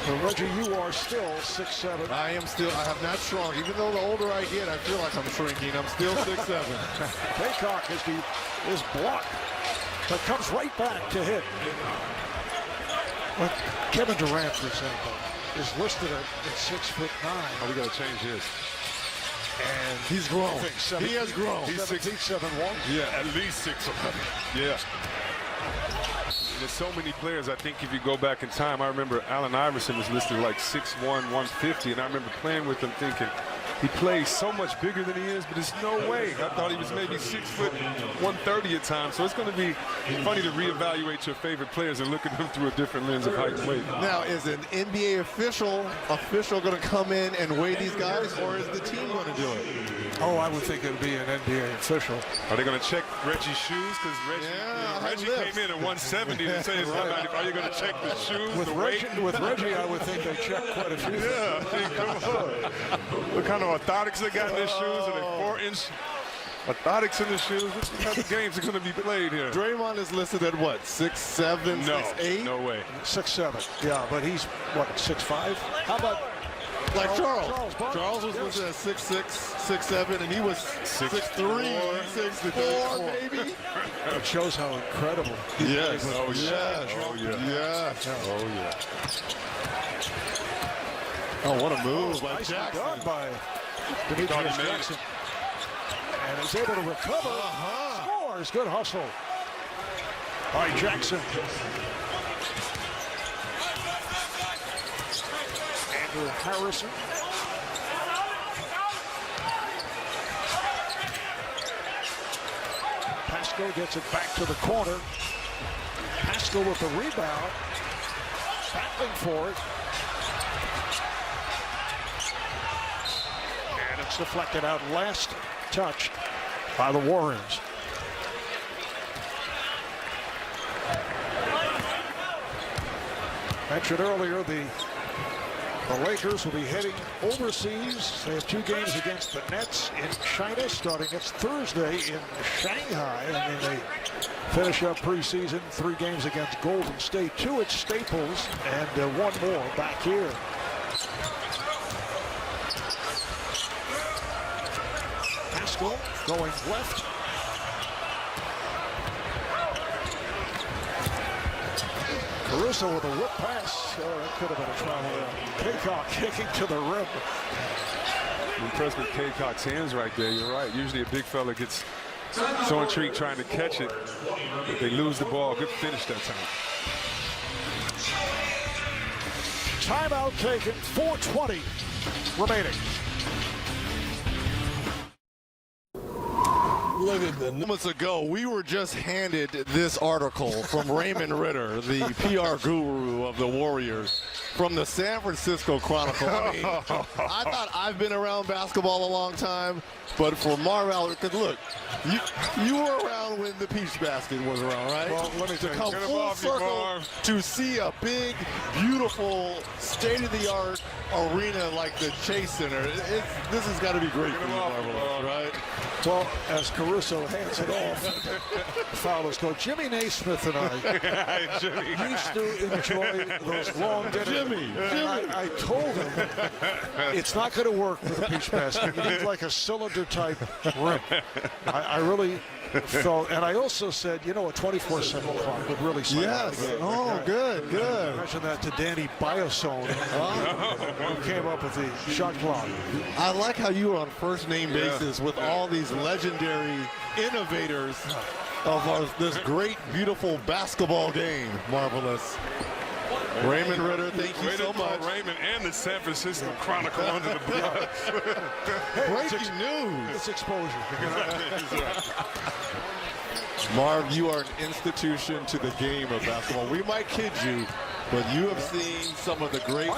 So Reggie, you are still 6'7". I have not shrunk. Even though the older I get, I feel like I'm shrinking. I'm still 6'7". Kaycock is blocked, but comes right back to hit. But Kevin Durant, for example, is listed at 6'9". Oh, we got to change his. And he's grown. He has grown. He's 6'7". Yeah, at least 6'11". Yeah. There's so many players. I think if you go back in time, I remember Allen Iverson was listed like 6'1", 150, and I remember playing with him thinking, he plays so much bigger than he is, but there's no way. I thought he was maybe 6 foot 130 at times. So it's going to be funny to reevaluate your favorite players and look at them through a different lens of height and weight. Now, is an NBA official going to come in and weigh these guys, or is the team going to do it? Oh, I would think it would be an NBA official. Are they going to check Reggie's shoes? Because Reggie came in at 170 to say, are you going to check the shoes? With Reggie, I would think they check quite a few. Yeah, I mean, come on. What kind of orthotics they got in their shoes? Are they 4-inch orthotics in the shoes? What kind of games are going to be played here? Draymond is listed at what, 6'7", no, 6'8"? No way. 6'7". Yeah, but he's, what, 6'5"? How about like Charles? Charles was listed at 6'6", 6'7", and he was 6'3", 6'4", maybe. It shows how incredible he is. Oh, yeah. Oh, yeah. Oh, yeah. Oh, what a move by Nicely Jackson. done by Demetrius Jackson. And is able to recover. Scores. Good hustle by Jackson. Andrew Harrison. Pascal gets it back to the corner. Pascal with the rebound. Battling for it. And it's deflected out. Last touch by the Warriors. Mentioned earlier, the Lakers will be heading overseas. They have 2 games against the Nets in China starting next Thursday in Shanghai. And then they finish up preseason, 3 games against Golden State, 2 at Staples, and 1 more back here. Pascal going left. Caruso with a whip pass. Oh, that could have been a travel. Kaycock kicking to the rim. I'm impressed with Kaycock's hands right there. You're right. Usually a big fella gets so intrigued trying to catch it. But they lose the ball. Good finish that time. Timeout taken. 4:20 remaining. Look at the moments ago, we were just handed this article from Raymond Ritter, the PR guru of the Warriors, from the San Francisco Chronicle. I mean, I thought I've been around basketball a long time, but for Marvell, because look, you were around when the Peach Basket was around, right? Well, let me to come full circle to see a big, beautiful, state-of-the-art arena like the Chase Center. This has got to be great for you, Marvell, right? Well, as Caruso hands it off, foul go. Jimmy Naismith and I used to enjoy those long dinners. Jimmy. I told him it's not going to work with a Peach Basket. You need like a cylinder-type rim. I really felt, and I also said, you know, a 24/7 clock would really slow down the game. Oh, good. I mentioned that to Danny Biasone, who came up with the shot clock. I like how you were on first name basis with all these legendary innovators of this great, beautiful basketball game. Marvelous. Raymond Ritter, thank you so much. Raymond and the San Francisco Chronicle under the blood. Breaking news. It's exposure. Marv, you are an institution to the game of basketball. We might kid you, but you have seen some of the great.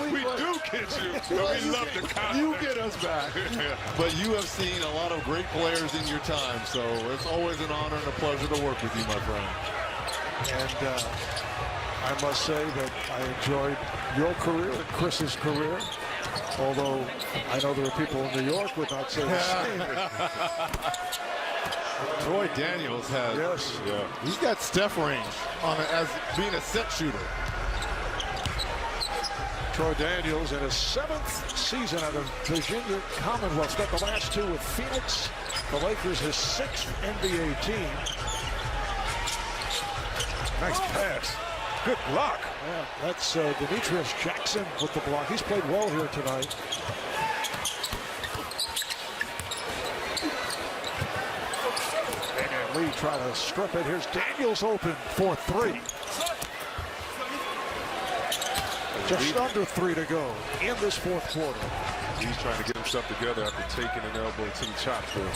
We do kid you, but we love the content. You get us back. But you have seen a lot of great players in your time, so it's always an honor and a pleasure to work with you, my friend. And I must say that I enjoyed your career and Chris's career, although I know there are people in New York would not say the same. Troy Daniels has, he's got Steph range on it as being a set shooter. Troy Daniels in his 7th season out of Virginia Commonwealth. Spent the last 2 with Phoenix. The Lakers, his 6th NBA team. Nice pass. Good block. Yeah, that's Demetrius Jackson with the block. He's played well here tonight. And Lee trying to strip it. Here's Daniels open for 3. Just under 3 to go in this 4th quarter. He's trying to get himself together after taking an elbow to the chop there.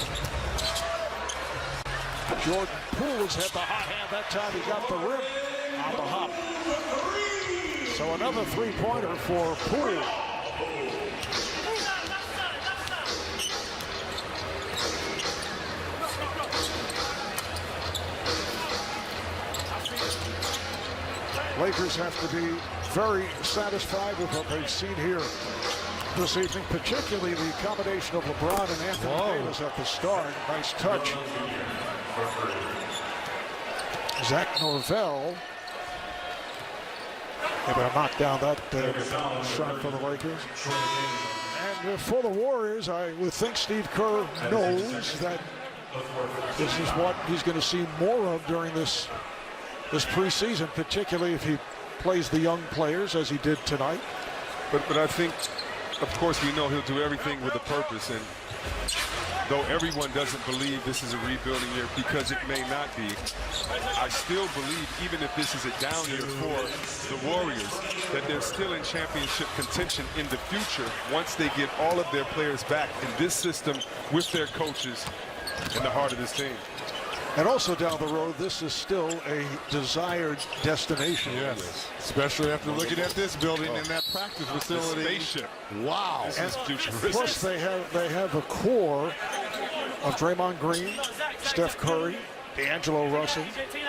Jordan Poole's had the hot hand that time. He got the rim on the hop. So another 3-pointer for Poole. Lakers have to be very satisfied with what they've seen here this evening, particularly the combination of LeBron and Anthony Davis at the start. Nice touch. Zach Norvell able to knock down that shot for the Lakers. And for the Warriors, I would think Steve Kerr knows that this is what he's going to see more of during this preseason, particularly if he plays the young players as he did tonight. But I think, of course, we know he'll do everything with a purpose. And though everyone doesn't believe this is a rebuilding year, because it may not be, I still believe, even if this is a down year for the Warriors, that they're still in championship contention in the future once they get all of their players back in this system with their coaches in the heart of this team. And also down the road, this is still a desired destination. Yes, especially after looking at this building and that practice facility. The spaceship. Wow. This is futuristic. Plus, they have a core of Draymond Green, Steph Curry, D'Angelo Russell,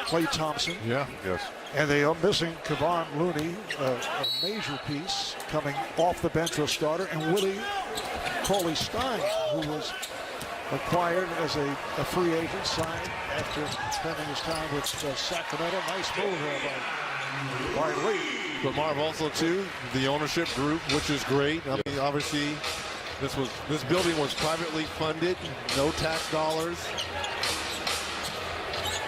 Klay Thompson. Yeah. Yes. And they are missing Kevon Looney, a major piece coming off the bench, a starter, and Willie Cauley-Stein, who was acquired as a free agent, signed after spending his time with Sacramento. Nice move there by Lee. But Marv, also too, the ownership group, which is great. I mean, obviously, this building was privately funded, no tax dollars.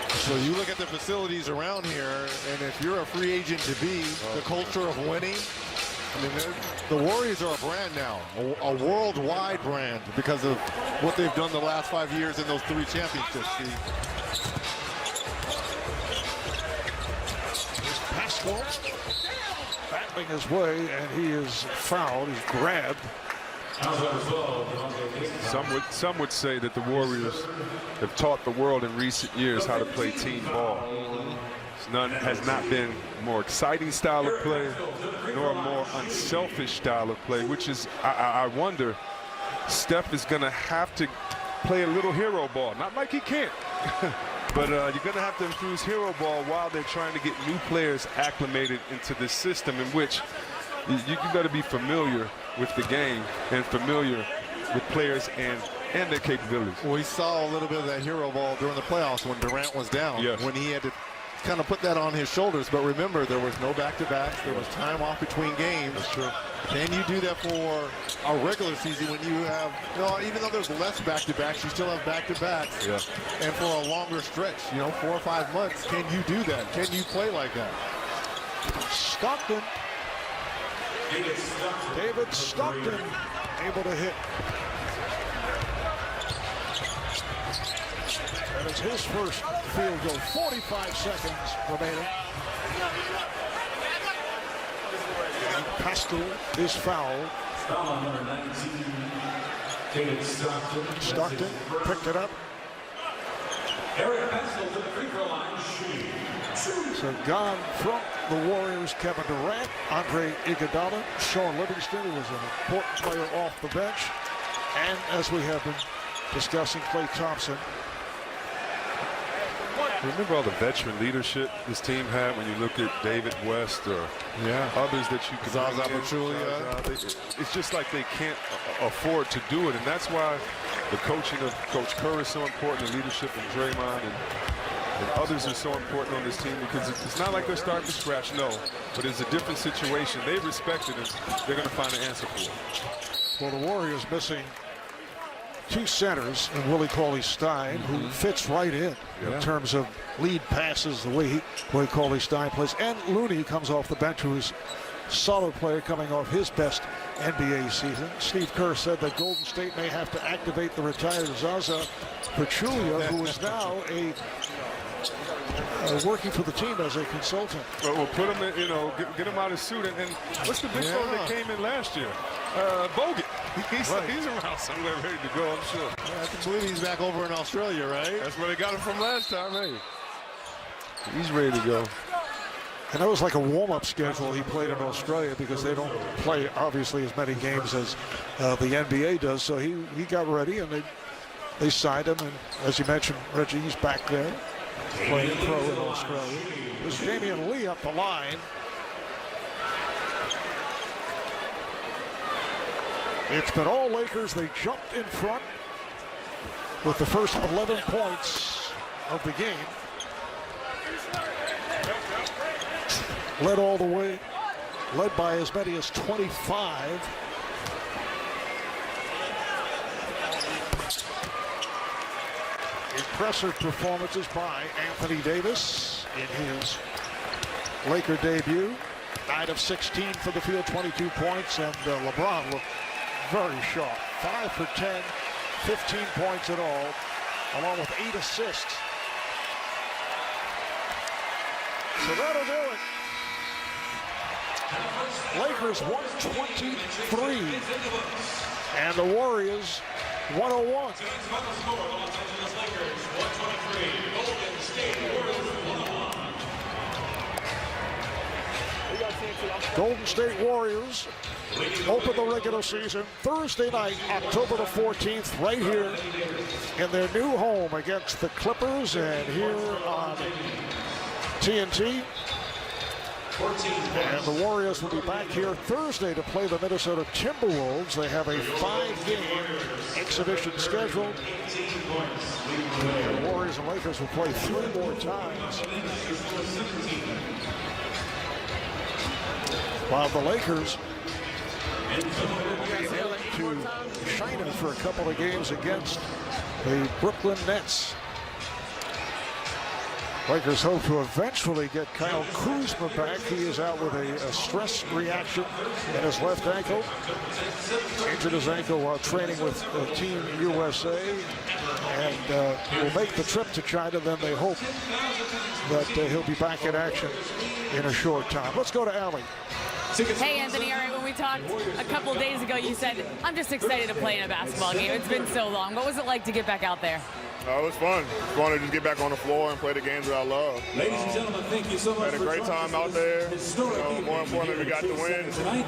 So you look at the facilities around here, and if you're a free agent to be, the culture of winning. I mean, the Warriors are a brand now, a worldwide brand, because of what they've done the last 5 years in those 3 championships. Pascal battling his way, and he is fouled. He's grabbed. Some would say that the Warriors have taught the world in recent years how to play team ball. Has not been a more exciting style of play, nor a more unselfish style of play, which is, I wonder, Steph is going to have to play a little hero ball. Not like he can't, but you're going to have to infuse hero ball while they're trying to get new players acclimated into this system in which you got to be familiar with the game and familiar with players and their capabilities. Well, we saw a little bit of that hero ball during the playoffs when Durant was down, when he had to kind of put that on his shoulders. But remember, there was no back-to-backs. There was time off between games. That's true. Can you do that for a regular season when you have, even though there's less back-to-backs, you still have back-to-backs? Yeah. And for a longer stretch, 4 or 5 months, can you do that? Can you play like that? Stockton. David Stockton able to hit. And it's his first field goal. 45 seconds remaining. And Pascal is fouled. Number 19, David Stockton. Stockton picked it up. Eric Pascal to the free throw line. So gone from the Warriors, Kevin Durant, Andre Iguodala, Sean Livingston, who was an important player off the bench, and as we have been discussing, Klay Thompson. Remember all the veteran leadership this team had when you look at David West or others that you could Zaza Pachulia. It's just like they can't afford to do it, and that's why the coaching of Coach Kerr is so important, the leadership of Draymond and others are so important on this team, because it's not like they're starting from scratch, no, but it's a different situation. They respect it, and they're going to find an answer for it. Well, the Warriors missing two centers, and Willie Cauley-Stein, who fits right in terms of lead passes, the way Willie Cauley-Stein plays, and Looney comes off the bench, who's a solid player coming off his best NBA season. Steve Kerr said that Golden State may have to activate the retired Zaza Pachulia, who is now working for the team as a consultant. Well, we'll put him in, get him out of suit. And what's the big fella that came in last year? Bogut. He's around somewhere ready to go, I'm sure. Yeah, I can believe he's back over in Australia, right? That's where they got him from last time, hey. He's ready to go. And that was like a warm-up schedule he played in Australia, because they don't play, obviously, as many games as the NBA does. So he got ready, and they signed him. And as you mentioned, Reggie, he's back there playing pro in Australia. There's Damian Lee up the line. It's been all Lakers. They jumped in front with the first 11 points of the game. Led all the way, led by as many as 25. Impressive performances by Anthony Davis in his Laker debut. 9 of 16 for the field, 22 points, and LeBron looked very sharp. 5 for 10, 15 points in all, along with 8 assists. So that'll do it. Lakers 123, and the Warriors 101. Golden State Warriors open the regular season Thursday night, October the 14th, right here in their new home against the Clippers, and here on TNT. And the Warriors will be back here Thursday to play the Minnesota Timberwolves. They have a 5-game exhibition schedule. The Warriors and Lakers will play 3 more times, while the Lakers will be to China for a couple of games against the Brooklyn Nets. Lakers hope to eventually get Kyle Kuzma back. He is out with a stress reaction in his left ankle. Injured his ankle while training with Team USA, and will make the trip to China. Then they hope that he'll be back in action in a short time. Let's go to Allie. Hey, Anthony, all right, when we talked a couple days ago, you said, I'm just excited to play in a basketball game. It's been so long. What was it like to get back out there? It was fun. It's fun to just get back on the floor and play the games that I love. Ladies and gentlemen, thank you so much. Had a great time out there. More importantly, we got the win.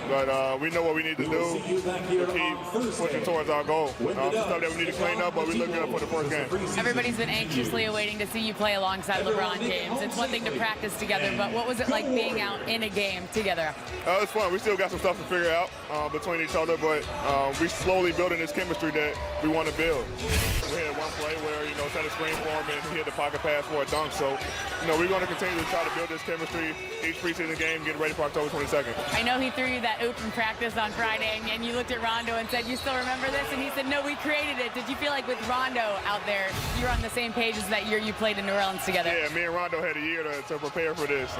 But we know what we need to do to keep pushing towards our goal. Some stuff that we need to clean up, but we look good for the first game. Everybody's been anxiously awaiting to see you play alongside LeBron James. It's one thing to practice together, but what was it like being out in a game together? It was fun. We still got some stuff to figure out between each other, but we slowly building this chemistry that we want to build. We had one play where, set a screen for him and he had the pocket pass for a dunk. So, we're going to continue to try to build this chemistry each preseason game, getting ready for October 22nd. I know he threw you that open practice on Friday, and you looked at Rondo and said, you still remember this? And he said, no, we created it. Did you feel like with Rondo out there, you're on the same page as that year you played in New Orleans together? Yeah, me and Rondo had a year to prepare for this.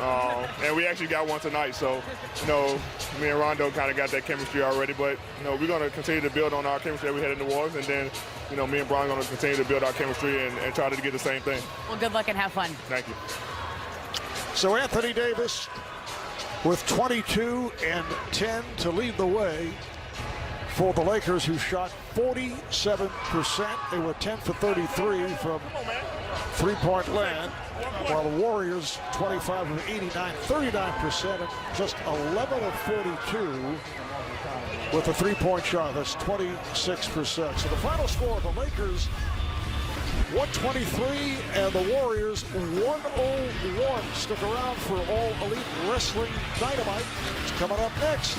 And we actually got one tonight. So, me and Rondo kind of got that chemistry already. But, we're going to continue to build on our chemistry that we had in New Orleans. And then, me and Brian are going to continue to build our chemistry chemistry and try to get the same thing. Well, good luck and have fun. Thank you. So Anthony Davis with 22 and 10 to lead the way for the Lakers, who shot 47%. They were 10 for 33 from three-point land, while the Warriors 25 of 89, 39%, and just 11 of 42 with a three-point shot. That's 26%. So the final score of the Lakers 123 and the Warriors 101. Stick around for All Elite Wrestling Dynamite. It's coming up next.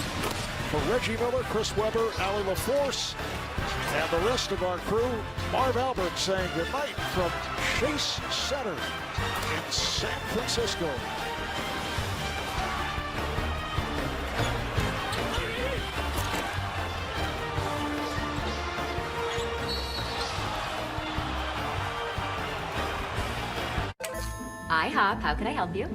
For Reggie Miller, Chris Webber, Ali LaForce, and the rest of our crew, Marv Albert saying goodnight from Chase Center in San Francisco. IHOP, how can I help you?